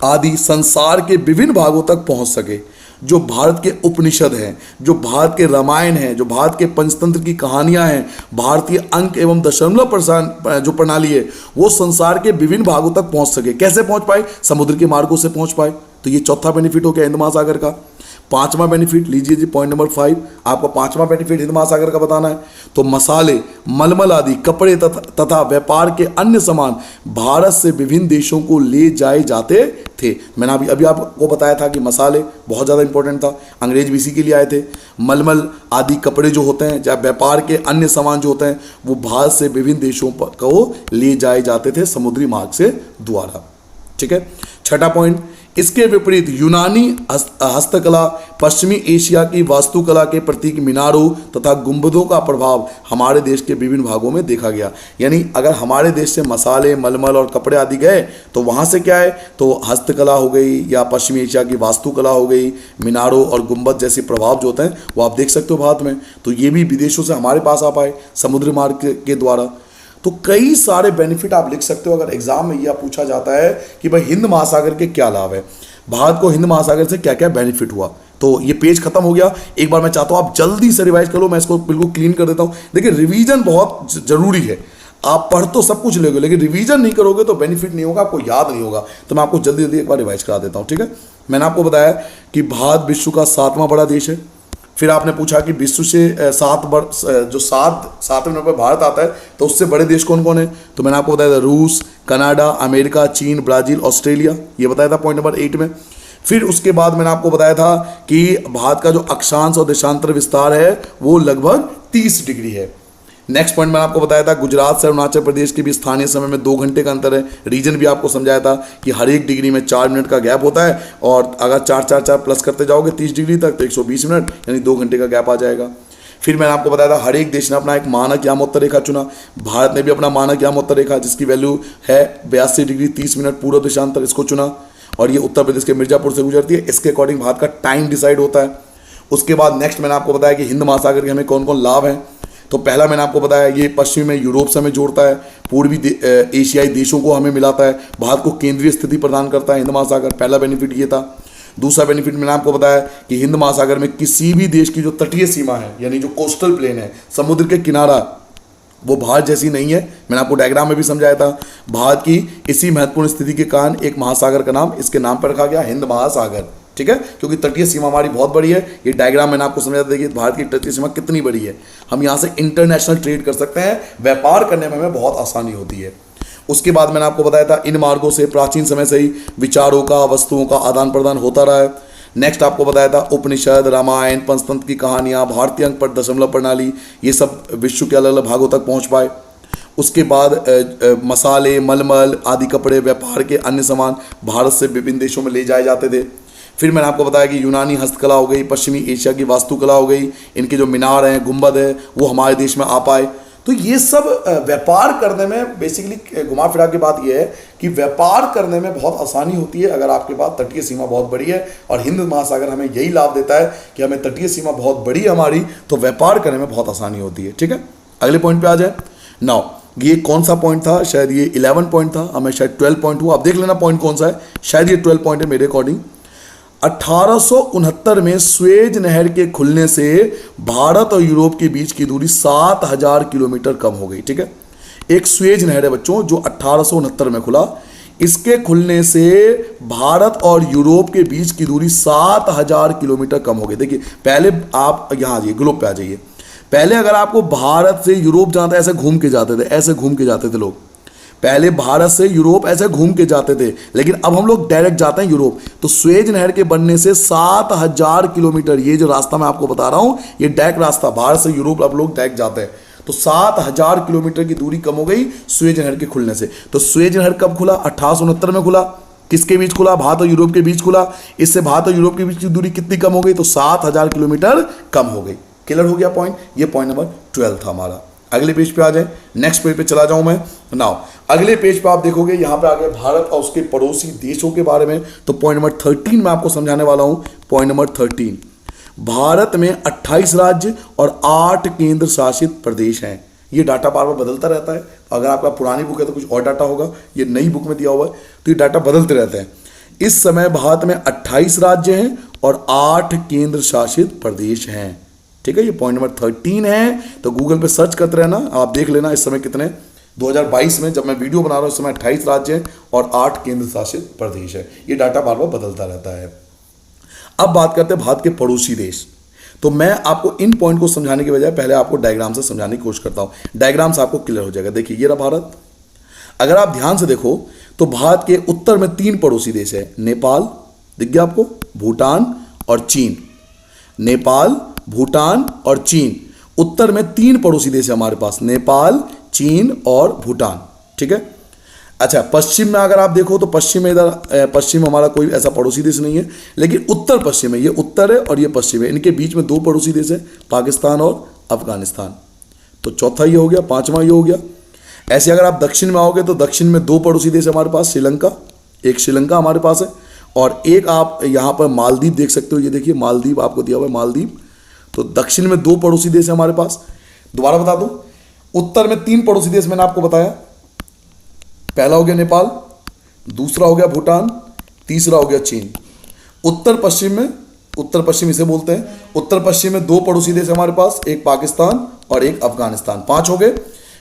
आदि संसार के विभिन्न भागों तक पहुंच सके। जो भारत के उपनिषद हैं, जो भारत के रामायण हैं, जो भारत के पंचतंत्र की कहानियां हैं, भारतीय अंक एवं दशमलव जो प्रणाली है, वो संसार के विभिन्न भागों तक पहुंच सके। कैसे पहुंच पाए? समुद्र के मार्गों से पहुंच पाए। तो ये चौथा बेनिफिट हो गया हिंद महासागर का। पांचवा बेनिफिट लीजिए जी, पॉइंट नंबर 5, आपको पांचवा बेनिफिट हिंद महासागर का बताना है। तो मसाले, मलमल आदि कपड़े तथा व्यापार के अन्य सामान भारत से विभिन्न देशों को ले जाए जाते थे। मैंने अभी आपको बताया था कि मसाले बहुत ज़्यादा इंपॉर्टेंट था, अंग्रेज भी इसी के लिए आए थे। मलमल आदि कपड़े जो होते हैं, चाहे व्यापार के अन्य सामान जो होते हैं, वो भारत से विभिन्न देशों को ले जाए जाते थे समुद्री मार्ग से द्वारा। ठीक है। छठा पॉइंट, इसके विपरीत यूनानी हस्तकला, पश्चिमी एशिया की वास्तुकला के प्रतीक मीनारों तथा गुंबदों का प्रभाव हमारे देश के विभिन्न भागों में देखा गया। यानी अगर हमारे देश से मसाले, मलमल और कपड़े आदि गए तो वहाँ से क्या है, तो हस्तकला हो गई या पश्चिमी एशिया की वास्तुकला हो गई, मीनारों और गुंबद जैसे प्रभाव जो होते हैं वो आप देख सकते हो भारत में। तो ये भी विदेशों से हमारे पास आ पाए समुद्री मार्ग के द्वारा। तो कई सारे बेनिफिट आप लिख सकते हो। अगर एग्जाम में यह पूछा जाता है कि भाई हिंद महासागर के क्या लाभ है, भारत को हिंद महासागर से क्या क्या बेनिफिट हुआ, तो ये पेज खत्म हो गया। एक बार मैं चाहता हूं आप जल्दी से रिवाइज कर लो, मैं इसको बिल्कुल क्लीन कर देता हूं। देखिए रिवीजन बहुत जरूरी है, आप पढ़ तो सब कुछ लोगे लेकिन रिवीजन नहीं करोगे तो बेनिफिट नहीं होगा, आपको याद नहीं होगा। तो मैं आपको जल्दी जल्दी एक बार रिवाइज करा देता हूं, ठीक है। मैंने आपको बताया कि भारत विश्व का 7वां बड़ा देश है। फिर आपने पूछा कि विश्व से जो सातवें नंबर पर भारत आता है, तो उससे बड़े देश कौन कौन है, तो मैंने आपको बताया था रूस, कनाडा, अमेरिका, चीन, ब्राजील, ऑस्ट्रेलिया, ये बताया था पॉइंट नंबर 8 में। फिर उसके बाद मैंने आपको बताया था कि भारत का जो अक्षांश और देशांतर विस्तार है वो लगभग 30 डिग्री है। नेक्स्ट पॉइंट मैंने आपको बताया था गुजरात से अरुणाचल प्रदेश के भी स्थानीय समय में 2 घंटे का अंतर है। रीजन भी आपको समझाया था कि हर एक डिग्री में 4 मिनट का गैप होता है, और अगर 4 प्लस करते जाओगे 30 डिग्री तक तो 120 मिनट यानी 2 घंटे का गैप आ जाएगा। फिर मैंने आपको बताया था हर एक देश ने अपना एक मानक यामोत्तर रेखा चुना। भारत ने भी अपना मानक यामोत्तर रेखा जिसकी वैल्यू है 82 डिग्री 30 मिनट पूर्व देशांतर, इसको चुना, और ये उत्तर प्रदेश के मिर्जापुर से गुजरती है। इसके अकॉर्डिंग भारत का टाइम डिसाइड होता है। उसके बाद नेक्स्ट मैंने आपको बताया कि हिंद महासागर के हमें कौन कौन लाभ हैं। तो पहला मैंने आपको बताया ये पश्चिम में यूरोप से हमें जोड़ता है, पूर्वी एशियाई देशों को हमें मिलाता है, भारत को केंद्रीय स्थिति प्रदान करता है हिंद महासागर, पहला बेनिफिट ये था। दूसरा बेनिफिट मैंने आपको बताया कि हिंद महासागर में किसी भी देश की जो तटीय सीमा है यानी जो कोस्टल प्लेन है, समुद्र के किनारा, वो भारत जैसी नहीं है। मैंने आपको डायग्राम में भी समझाया था। भारत की इसी महत्वपूर्ण स्थिति के कारण एक महासागर का नाम इसके नाम पर रखा गया हिंद महासागर, ठीक है, क्योंकि तटीय सीमा हमारी बहुत बड़ी है। ये डायग्राम मैंने आपको समझाया था, देखिए भारत की तटीय सीमा कितनी बड़ी है। हम यहाँ से इंटरनेशनल ट्रेड कर सकते हैं, व्यापार करने में हमें बहुत आसानी होती है। उसके बाद मैंने आपको बताया था इन मार्गों से प्राचीन समय से ही विचारों का, वस्तुओं का आदान प्रदान होता रहा है। नेक्स्ट आपको बताया था उपनिषद, रामायण, पंचतंत्र की कहानियाँ, भारतीय अंक पर दशमलव प्रणाली, ये सब विश्व के अलग अलग भागों तक पहुँच पाए। उसके बाद मसाले, मलमल आदि कपड़े, व्यापार के अन्य सामान भारत से विभिन्न देशों में ले जाए जाते थे। फिर मैंने आपको बताया कि यूनानी हस्तकला हो गई, पश्चिमी एशिया की वास्तुकला हो गई, इनके जो मीनार हैं, गुंबद है, वो हमारे देश में आ पाए। तो ये सब व्यापार करने में बेसिकली घुमा फिरा के बात ये है कि व्यापार करने में बहुत आसानी होती है अगर आपके पास तटीय सीमा बहुत बड़ी है। और हिंद महासागर हमें यही लाभ देता है कि हमें तटीय सीमा बहुत बड़ी है हमारी, तो व्यापार करने में बहुत आसानी होती है, ठीक है। अगले पॉइंट पे आ जाए। नाउ ये कौन सा पॉइंट था, शायद ये 11 पॉइंट था, हमें शायद 12 पॉइंट हुआ। आप देख लेना पॉइंट कौन सा है, शायद ये 12 पॉइंट है मेरे अकॉर्डिंग। 1869 में स्वेज नहर के खुलने से भारत और यूरोप के बीच की दूरी 7000 किलोमीटर कम हो गई, ठीक है। एक स्वेज नहर है बच्चों जो 1869 में खुला, इसके खुलने से भारत और यूरोप के बीच की दूरी 7000 किलोमीटर कम हो गई। देखिए पहले आप यहाँ आइए, ग्लोब पे आ जाइए। पहले अगर आपको भारत से यूरोप जाना था, ऐसे घूम के जाते थे, ऐसे घूम के जाते थे लोग। पहले भारत से यूरोप ऐसे घूम के जाते थे, लेकिन अब हम लोग डायरेक्ट जाते हैं यूरोप। तो स्वेज नहर के बनने से 7000 किलोमीटर, ये जो रास्ता मैं आपको बता रहा हूं, ये डायरेक्ट रास्ता, भारत से यूरोप अब लोग डायरेक्ट जाते हैं। तो 7000 किलोमीटर की दूरी कम हो गई स्वेज नहर के खुलने से। तो स्वेज नहर कब खुला? 1869 में खुला। किसके बीच खुला? भारत और यूरोप के बीच खुला। इससे भारत और यूरोप के बीच की दूरी कितनी कम हो गई? तो 7000 किलोमीटर कम हो गई। क्लियर हो गया पॉइंट? ये पॉइंट नंबर 12 था हमारा। अगले पेज पे आ जाए, नेक्स्ट पेज पे चला जाऊं मैं। नाउ अगले पेज पे आप देखोगे यहाँ पे आ गए भारत और उसके पड़ोसी देशों के बारे में। तो पॉइंट नंबर 13 मैं आपको समझाने वाला हूं। पॉइंट नंबर 13, भारत में 28 राज्य और 8 केंद्र शासित प्रदेश हैं। ये डाटा बार बार बदलता रहता है। अगर आपका पुरानी बुक है तो कुछ और डाटा होगा, ये नई बुक में दिया हुआ है तो ये डाटा बदलते रहते हैं। इस समय भारत में 28 राज्य हैं और 8 केंद्र शासित प्रदेश हैं, ठीक है। ये पॉइंट नंबर 13 है। तो गूगल पे सर्च करते रहना, आप देख लेना इस समय कितने, 2022 में जब मैं वीडियो बना रहा हूं इस समय 28 राज्य हैं और 8 केंद्र शासित प्रदेश है। ये डाटा बार बार बदलता रहता है। अब बात करते हैं भारत के पड़ोसी देश। तो मैं आपको इन पॉइंट को समझाने के बजाय पहले आपको डायग्राम से समझाने की कोशिश करता हूं। डायग्राम से आपको क्लियर हो जाएगा। देखिए ये रहा भारत। अगर आप ध्यान से देखो तो भारत के उत्तर में 3 पड़ोसी देश है, नेपाल दिख गया आपको, भूटान और चीन। नेपाल, भूटान और चीन, उत्तर में 3 पड़ोसी देश है हमारे पास, नेपाल, चीन और भूटान, ठीक है। अच्छा पश्चिम में अगर आप देखो तो पश्चिम में इधर पश्चिम हमारा कोई ऐसा पड़ोसी देश नहीं है, लेकिन उत्तर पश्चिम है, ये उत्तर है और ये पश्चिम है। इनके बीच में 2 पड़ोसी देश है, पाकिस्तान और अफगानिस्तान। तो चौथा ये हो गया, 5वां ये हो गया। ऐसे अगर आप दक्षिण में आओगे तो दक्षिण में 2 पड़ोसी देश हमारे पास, श्रीलंका, एक श्रीलंका हमारे पास है और एक आप यहाँ पर मालदीव देख सकते हो। ये देखिए मालदीव आपको दिया हुआ है, मालदीव। तो दक्षिण में 2 पड़ोसी देश है हमारे पास। दोबारा बता दूं, उत्तर में 3 पड़ोसी देश मैंने आपको बताया। पहला हो गया नेपाल, दूसरा हो गया भूटान, तीसरा हो गया चीन। उत्तर पश्चिम में, उत्तर पश्चिम इसे बोलते हैं, उत्तर पश्चिम में 2 पड़ोसी देश हमारे पास, एक पाकिस्तान और एक अफगानिस्तान, 5 हो गए।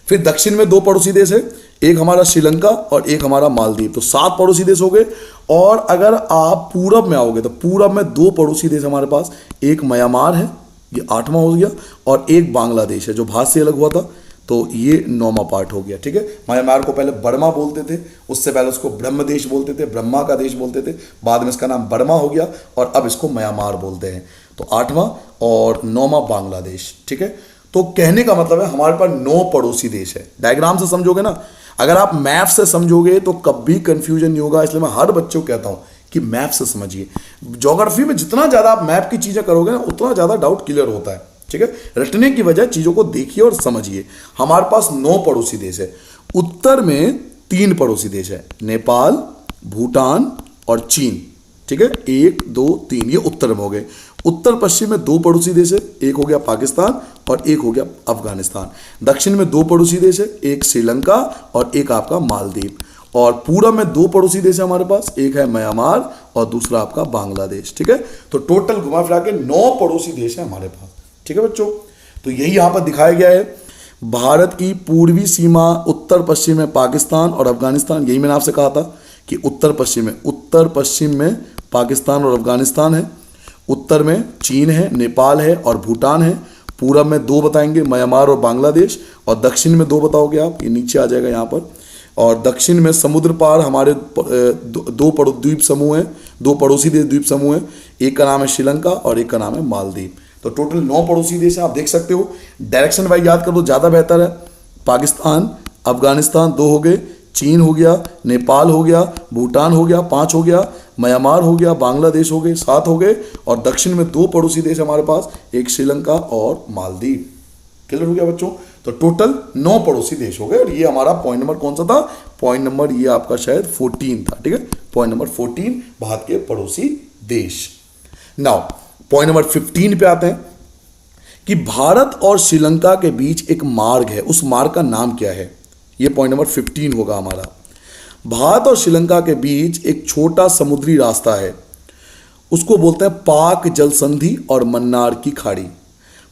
फिर दक्षिण में 2 पड़ोसी देश है, एक हमारा श्रीलंका और एक हमारा मालदीव, तो 7 पड़ोसी देश हो गए। और अगर आप पूरब में आओगे तो पूरब में 2 पड़ोसी देश हमारे पास, एक म्यांमार है, ये 8वां हो गया, और एक बांग्लादेश है जो भारत से अलग हुआ था, तो ये 9वां पार्ट हो गया। ठीक है, म्यांमार को पहले बर्मा बोलते थे, उससे पहले उसको ब्रह्म देश बोलते थे, ब्रह्मा का देश बोलते थे, बाद में इसका नाम बर्मा हो गया और अब इसको म्यांमार बोलते हैं। तो 8वां और 9वां बांग्लादेश। ठीक है, तो कहने का मतलब है हमारे पास 9 पड़ोसी देश है। डायग्राम से समझोगे ना, अगर आप मैप से समझोगे तो कभी कंफ्यूजन नहीं होगा, इसलिए मैं हर बच्चे को कहता हूं कि मैप से समझिए। ज्योग्राफी में जितना ज्यादा आप मैप की चीजें करोगे ना, उतना ज्यादा डाउट क्लियर होता है। ठीक है, रटने की बजाय चीजों को देखिए और समझिए। हमारे पास 9 पड़ोसी देश है। उत्तर में 3 पड़ोसी देश है, नेपाल, भूटान और चीन। ठीक है, 1 2 3 ये उत्तर में हो गए। उत्तर पश्चिम में 2 पड़ोसी देश है, एक हो गया पाकिस्तान और एक हो गया अफगानिस्तान। दक्षिण में 2 पड़ोसी देश है, एक श्रीलंका और एक आपका मालदीव। और पूरब में 2 पड़ोसी देश है हमारे पास, एक है म्यांमार और दूसरा आपका बांग्लादेश। ठीक है, तो टोटल घुमा फिरा के 9 पड़ोसी देश है हमारे पास। ठीक है बच्चों, तो यही यहां पर दिखाया गया है। भारत की पूर्वी सीमा उत्तर पश्चिम में पाकिस्तान और अफगानिस्तान, यही मैंने आपसे कहा था कि उत्तर पश्चिम में पाकिस्तान और अफगानिस्तान है, उत्तर में चीन है, नेपाल है और भूटान है, पूरब में 2 बताएंगे म्यांमार और बांग्लादेश, और दक्षिण में 2 बताओगे आप, ये नीचे आ जाएगा यहाँ पर। और दक्षिण में समुद्र पार हमारे 2 द्वीप समूह हैं, 2 पड़ोसी देश द्वीप समूह हैं, एक का नाम है श्रीलंका और एक का नाम है मालदीव। तो टोटल 9 पड़ोसी देश हैं, आप देख सकते हो। डायरेक्शन वाइज याद कर दो, ज़्यादा बेहतर है। पाकिस्तान, अफगानिस्तान 2 हो गए, चीन हो गया, नेपाल हो गया, भूटान हो गया 5 हो गया, म्यांमार हो गया, बांग्लादेश हो गए 7 हो गए, और दक्षिण में 2 पड़ोसी देश हमारे पास, एक श्रीलंका और मालदीव। क्लियर हो गया बच्चों, तो टोटल 9 पड़ोसी देश हो गए। और ये हमारा पॉइंट नंबर कौन सा था? पॉइंट नंबर ये आपका शायद 14 था। ठीक है, पॉइंट नंबर 14 भारत के पड़ोसी देश। नाउ पॉइंट नंबर 15 पे आते हैं कि भारत और श्रीलंका के बीच एक मार्ग है, उस मार्ग का नाम क्या है? ये पॉइंट नंबर 15 होगा हमारा। भारत और श्रीलंका के बीच एक छोटा समुद्री रास्ता है, उसको बोलते हैं पाक जल संधि और मन्नार की खाड़ी।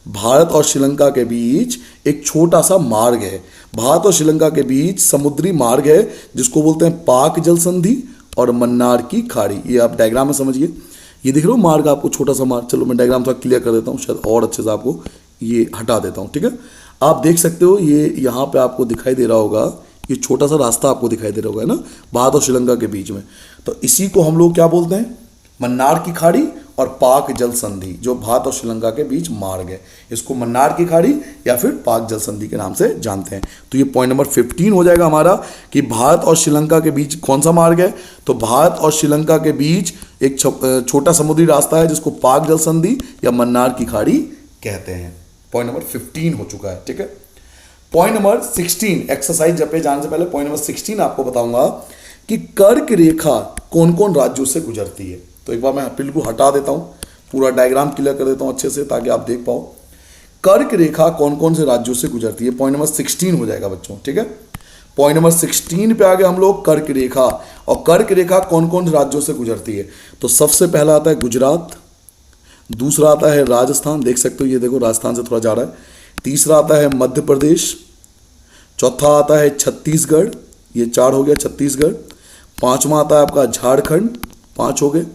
भारत और श्रीलंका के बीच एक छोटा सा मार्ग है, भारत और श्रीलंका के बीच समुद्री मार्ग है जिसको बोलते हैं पाक जल संधि और मन्नार की खाड़ी। ये आप डायग्राम में समझिए, ये दिख रहा हो मार्ग आपको, छोटा सा मार्ग। चलो मैं डायग्राम थोड़ा क्लियर कर देता हूँ, शायद और अच्छे से आपको ये हटा देता हूँ। ठीक है, आप देख सकते हो ये यहाँ पे आपको दिखाई दे रहा होगा, ये छोटा सा रास्ता आपको दिखाई दे रहा होगा, है ना, भारत और श्रीलंका के बीच में। तो इसी को हम लोग क्या बोलते हैं? मन्नार की खाड़ी और पाक जल संधि, जो भारत और श्रीलंका के बीच मार्ग है, इसको मन्नार की खाड़ी या फिर पाक जल संधि के नाम से जानते हैं। तो ये पॉइंट नंबर 15 हो जाएगा हमारा कि भारत और श्रीलंका के बीच कौन सा मार्ग है? तो भारत और श्रीलंका के बीच एक छोटा समुद्री रास्ता है जिसको पाक जल संधि या मन्नार की खाड़ी कहते हैं। पॉइंट नंबर 15 हो चुका है। ठीक है, पॉइंट नंबर 16, एक्सरसाइज जब पे जाने से पहले पॉइंट नंबर 16 आपको बताऊंगा कि कर्क रेखा कौन कौन राज्यों से गुजरती है। तो एक बार मैं बिल्कुल हटा देता हूं, पूरा डायग्राम क्लियर कर देता हूं अच्छे से ताकि आप देख पाओ कर्क रेखा कौन कौन से राज्यों से गुजरती है। पॉइंट नंबर 16 हो जाएगा बच्चों। ठीक है, पॉइंट नंबर 16 पे आ गए हम लोग, कर्क रेखा। और कर्क रेखा कौन कौन से राज्यों से गुजरती है? तो सबसे पहला आता है गुजरात, दूसरा आता है राजस्थान, देख सकते हो ये देखो राजस्थान से थोड़ा जा रहा है, तीसरा आता है मध्य प्रदेश, चौथा आता है छत्तीसगढ़, ये 4 हो गया छत्तीसगढ़, पांचवा आता है आपका झारखंड, 5 हो गए,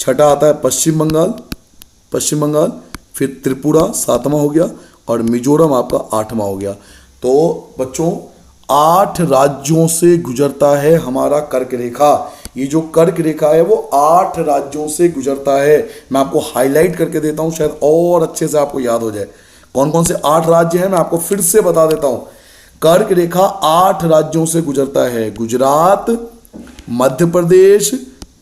छठा आता है पश्चिम बंगाल, फिर त्रिपुरा 7वां हो गया, और मिजोरम आपका 8वां हो गया। तो बच्चों 8 राज्यों से गुजरता है हमारा कर्क रेखा। ये जो कर्क रेखा है वो 8 राज्यों से गुजरता है। मैं आपको हाईलाइट करके देता हूं, शायद और अच्छे से आपको याद हो जाए। कौन कौन से 8 राज्य हैं मैं आपको फिर से बता देता हूं। कर्क रेखा 8 राज्यों से गुजरता है, गुजरात, मध्य प्रदेश,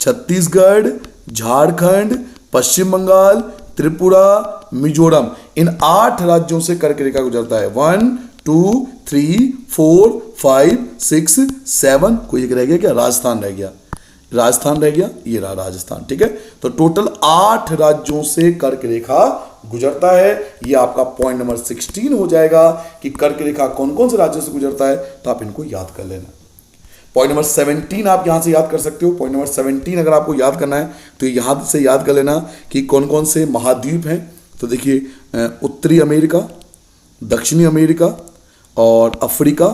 छत्तीसगढ़, झारखंड, पश्चिम बंगाल, त्रिपुरा, मिजोरम, इन 8 राज्यों से कर्क रेखा गुजरता है। 1 2 3 4 5 6 7, कोई एक रह गया क्या? राजस्थान रह गया, ये रहा राजस्थान। ठीक है, तो टोटल 8 राज्यों से कर्क रेखा गुजरता है। ये आपका पॉइंट नंबर 16 हो जाएगा कि कर्क रेखा कौन कौन से राज्यों से गुजरता है, तो आप इनको याद कर लेना। पॉइंट नंबर 17 आप यहां से याद कर सकते हो। पॉइंट नंबर 17 अगर आपको याद करना है तो यहां से याद कर लेना कि कौन कौन से महाद्वीप हैं। तो देखिए उत्तरी अमेरिका, दक्षिणी अमेरिका और अफ्रीका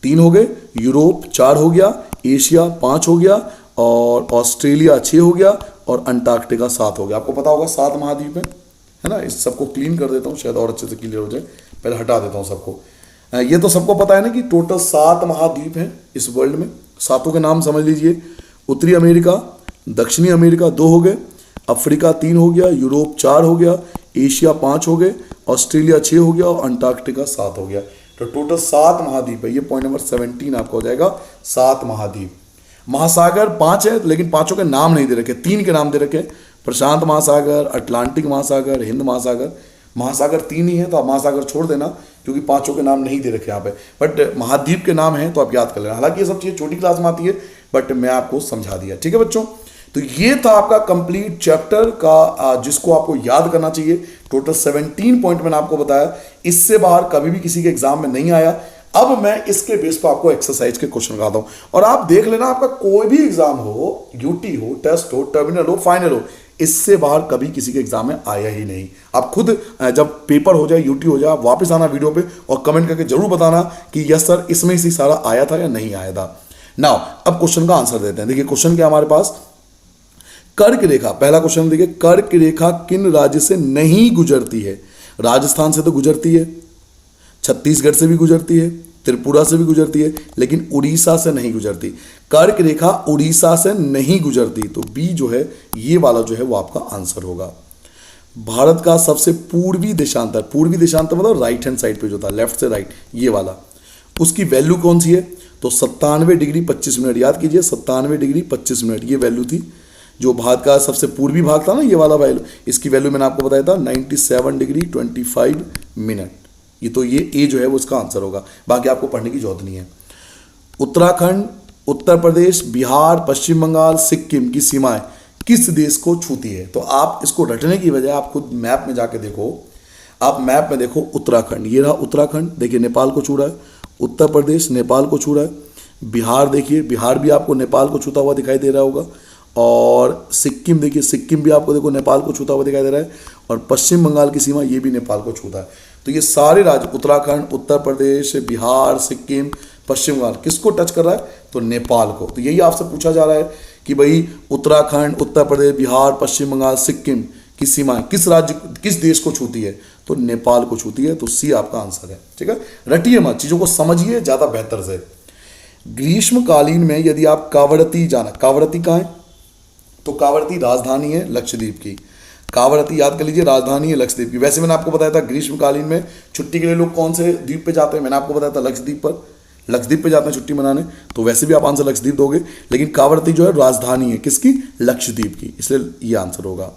3 हो गए, यूरोप 4 हो गया, एशिया 5 हो गया और ऑस्ट्रेलिया 6 हो गया और अंटार्कटिका 7 हो गया। आपको पता होगा 7 महाद्वीप है ना। इस सबको क्लीन कर देता हूँ शायद और अच्छे से क्लियर हो जाए, पहले हटा देता हूँ सबको। ये तो सबको पता है ना कि टोटल 7 महाद्वीप हैं इस वर्ल्ड में। सातों के नाम समझ लीजिए। उत्तरी अमेरिका, दक्षिणी अमेरिका 2 हो गए, अफ्रीका 3 हो गया, यूरोप 4 हो गया, एशिया 5 हो गए, ऑस्ट्रेलिया 6 हो गया और अंटार्कटिका 7 हो गया। तो टोटल 7 महाद्वीप है। ये पॉइंट नंबर 17 आपका हो जाएगा, 7 महाद्वीप। महासागर 5 है, लेकिन 5 के नाम नहीं दे रखे, 3 के नाम दे रखे, प्रशांत महासागर, अटलांटिक महासागर, हिंद महासागर। महासागर 3 ही है तो आप महासागर छोड़ देना, क्योंकि 5 के नाम नहीं दे रखे यहाँ पे, बट महाद्वीप के नाम है तो आप याद कर लेना। हालांकि ये सब चीज़ें छोटी क्लास में आती है, बट मैं आपको समझा दिया। ठीक है बच्चों, तो ये था आपका कंप्लीट चैप्टर का, जिसको आपको याद करना चाहिए। टोटल 17 पॉइंट मैंने आपको बताया, इससे बाहर कभी भी किसी के एग्जाम में नहीं आया। अब मैं इसके बेस पर आपको एक्सरसाइज के क्वेश्चन लगाता हूं और आप देख लेना, आपका कोई भी एग्जाम हो, यूटी हो, टेस्ट हो, टर्मिनल हो, फाइनल हो, इससे बाहर कभी किसी के एग्जाम में आया ही नहीं। आप खुद जब पेपर हो जाए, यूटी हो जाए, आप वापस आना वीडियो पे और कमेंट करके जरूर बताना कि यस सर इसमें से सारा आया था या नहीं आया था। नाउ अब क्वेश्चन का आंसर देते हैं। देखिए क्वेश्चन क्या हमारे पास, कर्क रेखा, पहला क्वेश्चन देखिए, कर्क रेखा किन राज्य से नहीं गुजरती है? राजस्थान से तो गुजरती है, छत्तीसगढ़ से भी गुजरती है, त्रिपुरा से भी गुजरती है, लेकिन उड़ीसा से नहीं गुजरती। कर्क रेखा उड़ीसा से नहीं गुजरती, तो बी जो है ये वाला जो है वो आपका आंसर होगा। भारत का सबसे पूर्वी देशांतर, पूर्वी देशांतर मतलब राइट हैंड साइड पे जो था, लेफ्ट से राइट, ये वाला, उसकी वैल्यू कौन सी है? तो 97 डिग्री 25 मिनट। याद कीजिए 97 डिग्री 25 मिनट ये वैल्यू थी। जो भारत का सबसे पूर्वी भाग था ना, ये वाला वैल्यू, इसकी वैल्यू मैंने आपको बताया था 97 डिग्री 25 मिनट। ये तो ये ए जो है वो इसका आंसर होगा, बाकी आपको पढ़ने की जरूरत नहीं है। उत्तराखंड, उत्तर प्रदेश, बिहार, पश्चिम बंगाल, सिक्किम की सीमाएं किस देश को छूती है? तो आप इसको रटने की बजाय आप खुद मैप में जाके देखो। आप मैप में देखो उत्तराखंड, ये रहा उत्तराखंड, देखिए नेपाल को छू रहा है। उत्तर प्रदेश नेपाल को छू रहा है। बिहार देखिए, बिहार भी आपको नेपाल को छूता हुआ दिखाई दे रहा होगा। और सिक्किम देखिए, सिक्किम भी आपको देखो नेपाल को छूता हुआ दिखाई दे रहा है। और पश्चिम बंगाल की सीमा ये भी नेपाल को छूता है। तो ये सारे राज्य, उत्तराखंड, उत्तर प्रदेश, बिहार, सिक्किम, पश्चिम बंगाल, किसको टच कर रहा है? तो नेपाल को। तो यही आपसे पूछा जा रहा है कि भाई उत्तराखंड, उत्तर प्रदेश, बिहार, पश्चिम बंगाल, सिक्किम की सीमाएं किस राज्य, किस देश को छूती है? तो नेपाल को छूती है। तो सी आपका आंसर है। ठीक है, रटिए मत, चीजों को समझिए ज्यादा बेहतर से। ग्रीष्मकालीन में यदि आप कावरती जाना, कावरती कहाँ है? तो कावरती राजधानी है लक्षद्वीप की। कावरती याद कर लीजिए, राजधानी है लक्षद्वीप की। वैसे मैंने आपको बताया था ग्रीष्मकालीन में छुट्टी के लिए लोग कौन से द्वीप पे जाते हैं, मैंने आपको बताया था लक्षद्वीप पर, लक्षद्वीप पे जाते हैं छुट्टी मनाने। तो वैसे भी आप आंसर लक्षद्वीप दोगे, लेकिन कावरती जो है राजधानी है किसकी? लक्षद्वीप की, इसलिए ये आंसर होगा।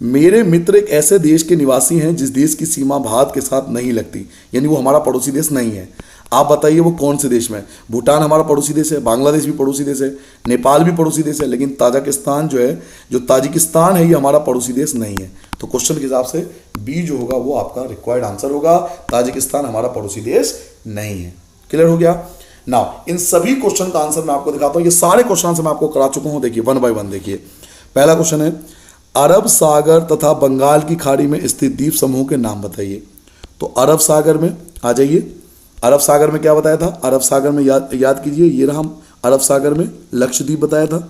मेरे मित्र एक ऐसे देश के निवासी हैं जिस देश की सीमा भारत के साथ नहीं लगती, यानी वो हमारा पड़ोसी देश नहीं है। आप बताइए वो कौन से देश में? भूटान हमारा पड़ोसी देश है, बांग्लादेश भी पड़ोसी देश है, नेपाल भी पड़ोसी देश है, लेकिन ताजिकिस्तान जो है, जो ताजिकिस्तान है, ये हमारा पड़ोसी देश नहीं है। तो क्वेश्चन के हिसाब से बी जो होगा वो आपका रिक्वायर्ड आंसर होगा। ताजिकिस्तान हमारा पड़ोसी देश नहीं है। क्लियर हो गया? नाउ इन सभी क्वेश्चन का आंसर मैं आपको दिखाता हूं। ये सारे क्वेश्चन आंसर मैं आपको करा चुका हूं। देखिए 1 बाय 1 देखिए। पहला क्वेश्चन है, अरब सागर तथा बंगाल की खाड़ी में स्थित द्वीप समूह के नाम बताइए। तो अरब सागर में आ जाइए। अरब सागर में क्या बताया था? अरब सागर में याद कीजिए, ये रहा हम अरब सागर में लक्षद्वीप बताया था।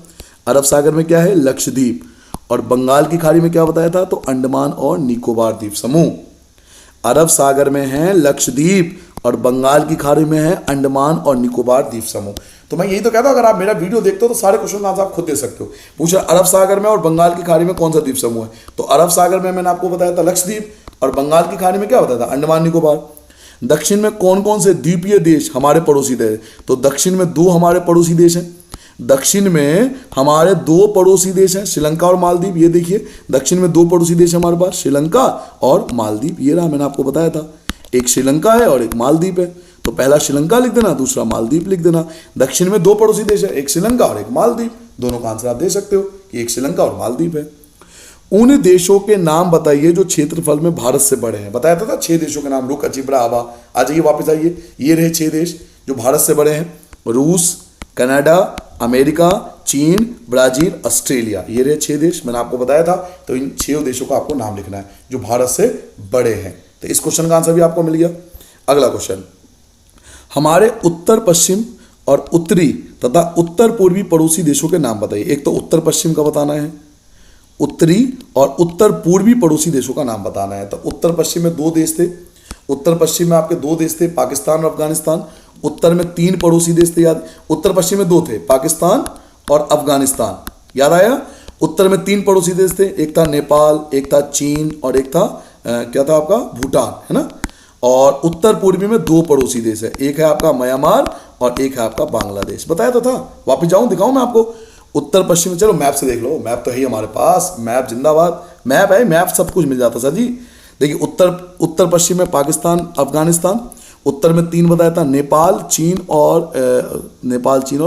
अरब सागर में क्या है? लक्षद्वीप। और बंगाल की खाड़ी में क्या बताया था? तो अंडमान और निकोबार द्वीप समूह। अरब सागर में है लक्षद्वीप और बंगाल की खाड़ी में है अंडमान और निकोबार द्वीप समूह। तो मैं यही तो कहता हूं, अगर आप मेरा वीडियो देखते हो तो सारे क्वेश्चन आंसर आप खुद दे सकते हो। पूछा अरब सागर में और बंगाल की खाड़ी में कौन सा द्वीप समूह है? तो अरब सागर में मैंने आपको बताया था लक्षद्वीप, और बंगाल की खाड़ी में क्या बताया था? अंडमान निकोबार। दक्षिण में कौन कौन से द्वीपीय देश हमारे पड़ोसी देश? तो दक्षिण में 2 हमारे पड़ोसी देश हैं। दक्षिण में हमारे 2 पड़ोसी देश हैं, श्रीलंका और मालदीव। ये देखिए दक्षिण में 2 पड़ोसी देश हमारे पास, श्रीलंका और मालदीव। ये रहा, मैंने आपको बताया था, एक श्रीलंका है और एक मालदीव है। तो पहला श्रीलंका लिख देना, दूसरा मालदीव लिख देना। दक्षिण में 2 पड़ोसी देश है, एक श्रीलंका और एक मालदीव। दोनों का आंसर आप दे सकते हो कि एक श्रीलंका और मालदीव है। उन देशों के नाम बताइए जो क्षेत्रफल में भारत से बड़े हैं। बताया था 6 देशों के नाम, रुक, अचिब्रा, आबा। आ जाइए, वापस आइए। ये रहे 6 देश जो भारत से बड़े हैं। रूस, कनाडा, अमेरिका, चीन, ब्राजील, ऑस्ट्रेलिया। ये रहे 6 देश, मैंने आपको बताया था। तो इन 6 देशों का आपको नाम लिखना है जो भारत से बड़े हैं। तो इस क्वेश्चन का आंसर भी आपको मिल गया। अगला क्वेश्चन, हमारे उत्तर पश्चिम और उत्तरी तथा उत्तर पूर्वी पड़ोसी देशों के नाम बताइए। एक तो उत्तर पश्चिम का बताना है, उत्तरी और उत्तर पूर्वी पड़ोसी देशों का नाम बताना है। तो उत्तर पश्चिम में 2 देश थे। उत्तर पश्चिम में आपके 2 देश थे, पाकिस्तान और अफगानिस्तान। उत्तर में 3 पड़ोसी देश थे, याद। उत्तर पश्चिम में 2 थे, पाकिस्तान और अफगानिस्तान, याद आया। उत्तर में 3 पड़ोसी देश थे, एक था नेपाल, एक था चीन और एक था क्या था आपका, भूटान, है ना। और उत्तर पूर्वी में 2 पड़ोसी देश है, एक है आपका म्यांमार और एक है आपका बांग्लादेश। बताया तो था। वापस जाऊं, दिखाऊं मैं आपको उत्तर पश्चिम। चलो मैप से देख लो, मैप तो है ही हमारे पास, मैप जिंदाबाद। मैप है, मैप सब कुछ मिल जाता सर जी। देखिए उत्तर पश्चिम में पाकिस्तान, अफगानिस्तान। उत्तर में 3 बताया था, नेपाल, चीन और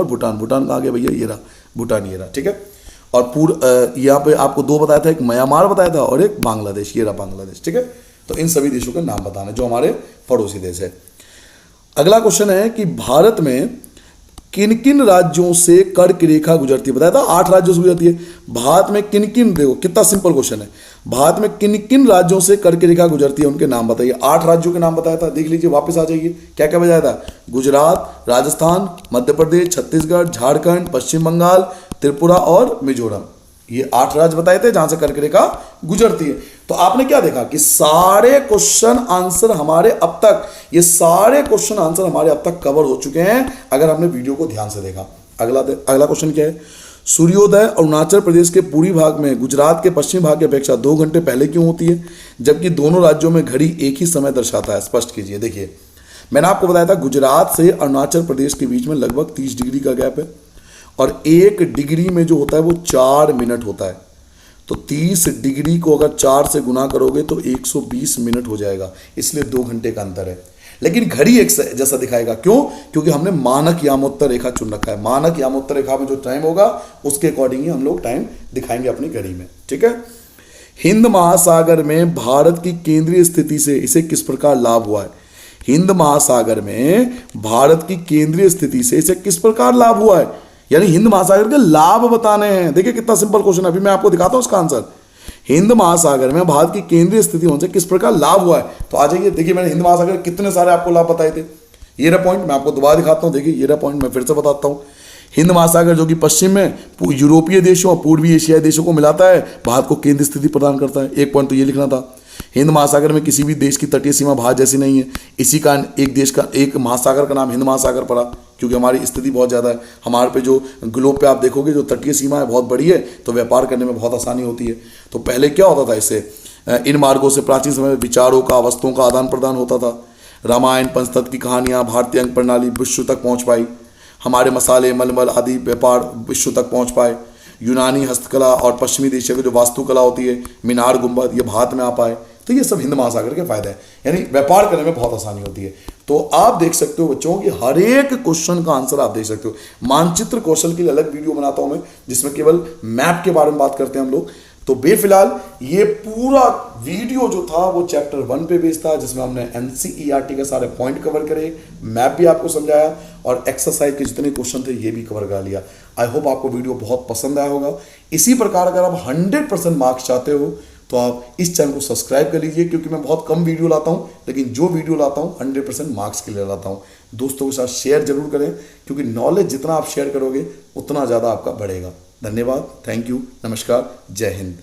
भूटान। भूटान कहाँ गया भैया, ये रहा भूटान, ये रहा, ठीक है। और यहाँ पे आपको 2 बताया था, एक म्यांमार बताया था और एक बांग्लादेश, ये रहा बांग्लादेश, ठीक है। तो इन सभी देशों के नाम बताना जो हमारे पड़ोसी देश है। अगला क्वेश्चन है कि भारत में किन किन राज्यों से कर्क रेखा गुजरती है। बताया था 8 राज्यों से गुजरती है। भारत में किन किन, देखो कितना सिंपल क्वेश्चन है, भारत में किन किन राज्यों से कर्क रेखा गुजरती है, उनके नाम बताइए। 8 राज्यों के नाम बताया था, देख लीजिए, वापस आ जाइए। क्या क्या बताया था, गुजरात, राजस्थान, मध्य प्रदेश, छत्तीसगढ़, झारखंड, पश्चिम बंगाल, त्रिपुरा और मिजोरम। ये 8 राज्य बताए थे जहां से कर्क रेखा गुजरती है। तो आपने क्या देखा कि सारे क्वेश्चन आंसर हमारे अब तक, ये सारे क्वेश्चन आंसर हमारे अब तक कवर हो चुके हैं अगर हमने वीडियो को ध्यान से देखा। अगला क्वेश्चन क्या है, सूर्योदय अरुणाचल प्रदेश के पूर्वी भाग में गुजरात के पश्चिम भाग की अपेक्षा 2 घंटे पहले क्यों होती है, जबकि दोनों राज्यों में घड़ी एक ही समय दर्शाता है। स्पष्ट कीजिए। देखिए मैंने आपको बताया था गुजरात से अरुणाचल प्रदेश के बीच में लगभग 30 डिग्री का गैप है और 1 डिग्री में जो होता है वो 4 मिनट होता है। तो 30 डिग्री को अगर 4 से गुना करोगे तो 120 मिनट हो जाएगा, इसलिए 2 घंटे का अंतर है। लेकिन घड़ी एक जैसा दिखाएगा, क्यों? क्योंकि हमने मानक यामोत्तर रेखा चुन रखा है। मानक यामोत्तर रेखा में जो टाइम होगा उसके अकॉर्डिंग ही हम लोग टाइम दिखाएंगे अपनी घड़ी में, ठीक है। हिंद महासागर में भारत की केंद्रीय स्थिति से इसे किस प्रकार लाभ हुआ है। हिंद महासागर में भारत की केंद्रीय स्थिति से इसे किस प्रकार लाभ हुआ है, यानी हिंद महासागर के लाभ बताने हैं। देखिए कितना सिंपल क्वेश्चन, अभी मैं आपको दिखाता हूं उसका आंसर। हिंद महासागर में भारत की केंद्रीय स्थिति होने से किस प्रकार लाभ हुआ है। तो आ जाइए, देखिए मैंने हिंद महासागर कितने सारे आपको लाभ बताए थे। ये रहा पॉइंट, मैं आपको दोबारा दिखाता हूं। देखिए ये रहा पॉइंट, मैं फिर से बताता हूं। हिंद महासागर जो कि पश्चिम में यूरोपीय देशों और पूर्वी एशियाई देशों को मिलाता है, भारत को केंद्रीय स्थिति प्रदान करता है। एक पॉइंट तो ये लिखना था। हिंद महासागर में किसी भी देश की तटीय सीमा भारत जैसी नहीं है, इसी कारण एक महासागर का नाम हिंद महासागर पड़ा, क्योंकि हमारी स्थिति बहुत ज़्यादा है। हमारे पे जो ग्लोब पे आप देखोगे जो तटीय सीमा है बहुत बड़ी है, तो व्यापार करने में बहुत आसानी होती है। तो पहले क्या होता था, इससे इन मार्गों से प्राचीन समय में विचारों का, वस्तुओं का आदान प्रदान होता था। रामायण, पंचतत्व की कहानियाँ, भारतीय अंक प्रणाली विश्व तक पहुँच पाई। हमारे मसाले, मलमल आदि व्यापार विश्व तक पहुँच पाए। यूनानी हस्तकला और पश्चिमी देशों की जो वास्तुकला होती है, मीनार, गुंबद, ये भारत में आ पाए। तो ये सब हिंद महासागर के फायदे हैं, यानी व्यापार करने में बहुत आसानी होती है। तो आप देख सकते हो बच्चों कि हर एक क्वेश्चन का आंसर आप देख सकते हो। मानचित्र कौशल के लिए अलग वीडियो बनाता हूं मैं, जिसमें केवल मैप के बारे में बात करते हैं हम लोग। तो बेफिलहाल ये पूरा वीडियो जो था वो चैप्टर 1 पे बेस्ड था, जिसमें हमने एनसीईआरटी के सारे पॉइंट कवर करे, मैप भी आपको समझाया और एक्सरसाइज के जितने क्वेश्चन थे ये भी कवर कर लिया। आई होप आपको वीडियो बहुत पसंद आया होगा। इसी प्रकार अगर आप 100% मार्क्स चाहते हो तो आप इस चैनल को सब्सक्राइब कर लीजिए, क्योंकि मैं बहुत कम वीडियो लाता हूं, लेकिन जो वीडियो लाता हूं 100% मार्क्स के लिए लाता हूं। दोस्तों के साथ शेयर जरूर करें, क्योंकि नॉलेज जितना आप शेयर करोगे उतना ज़्यादा आपका बढ़ेगा। धन्यवाद, थैंक यू, नमस्कार, जय हिंद।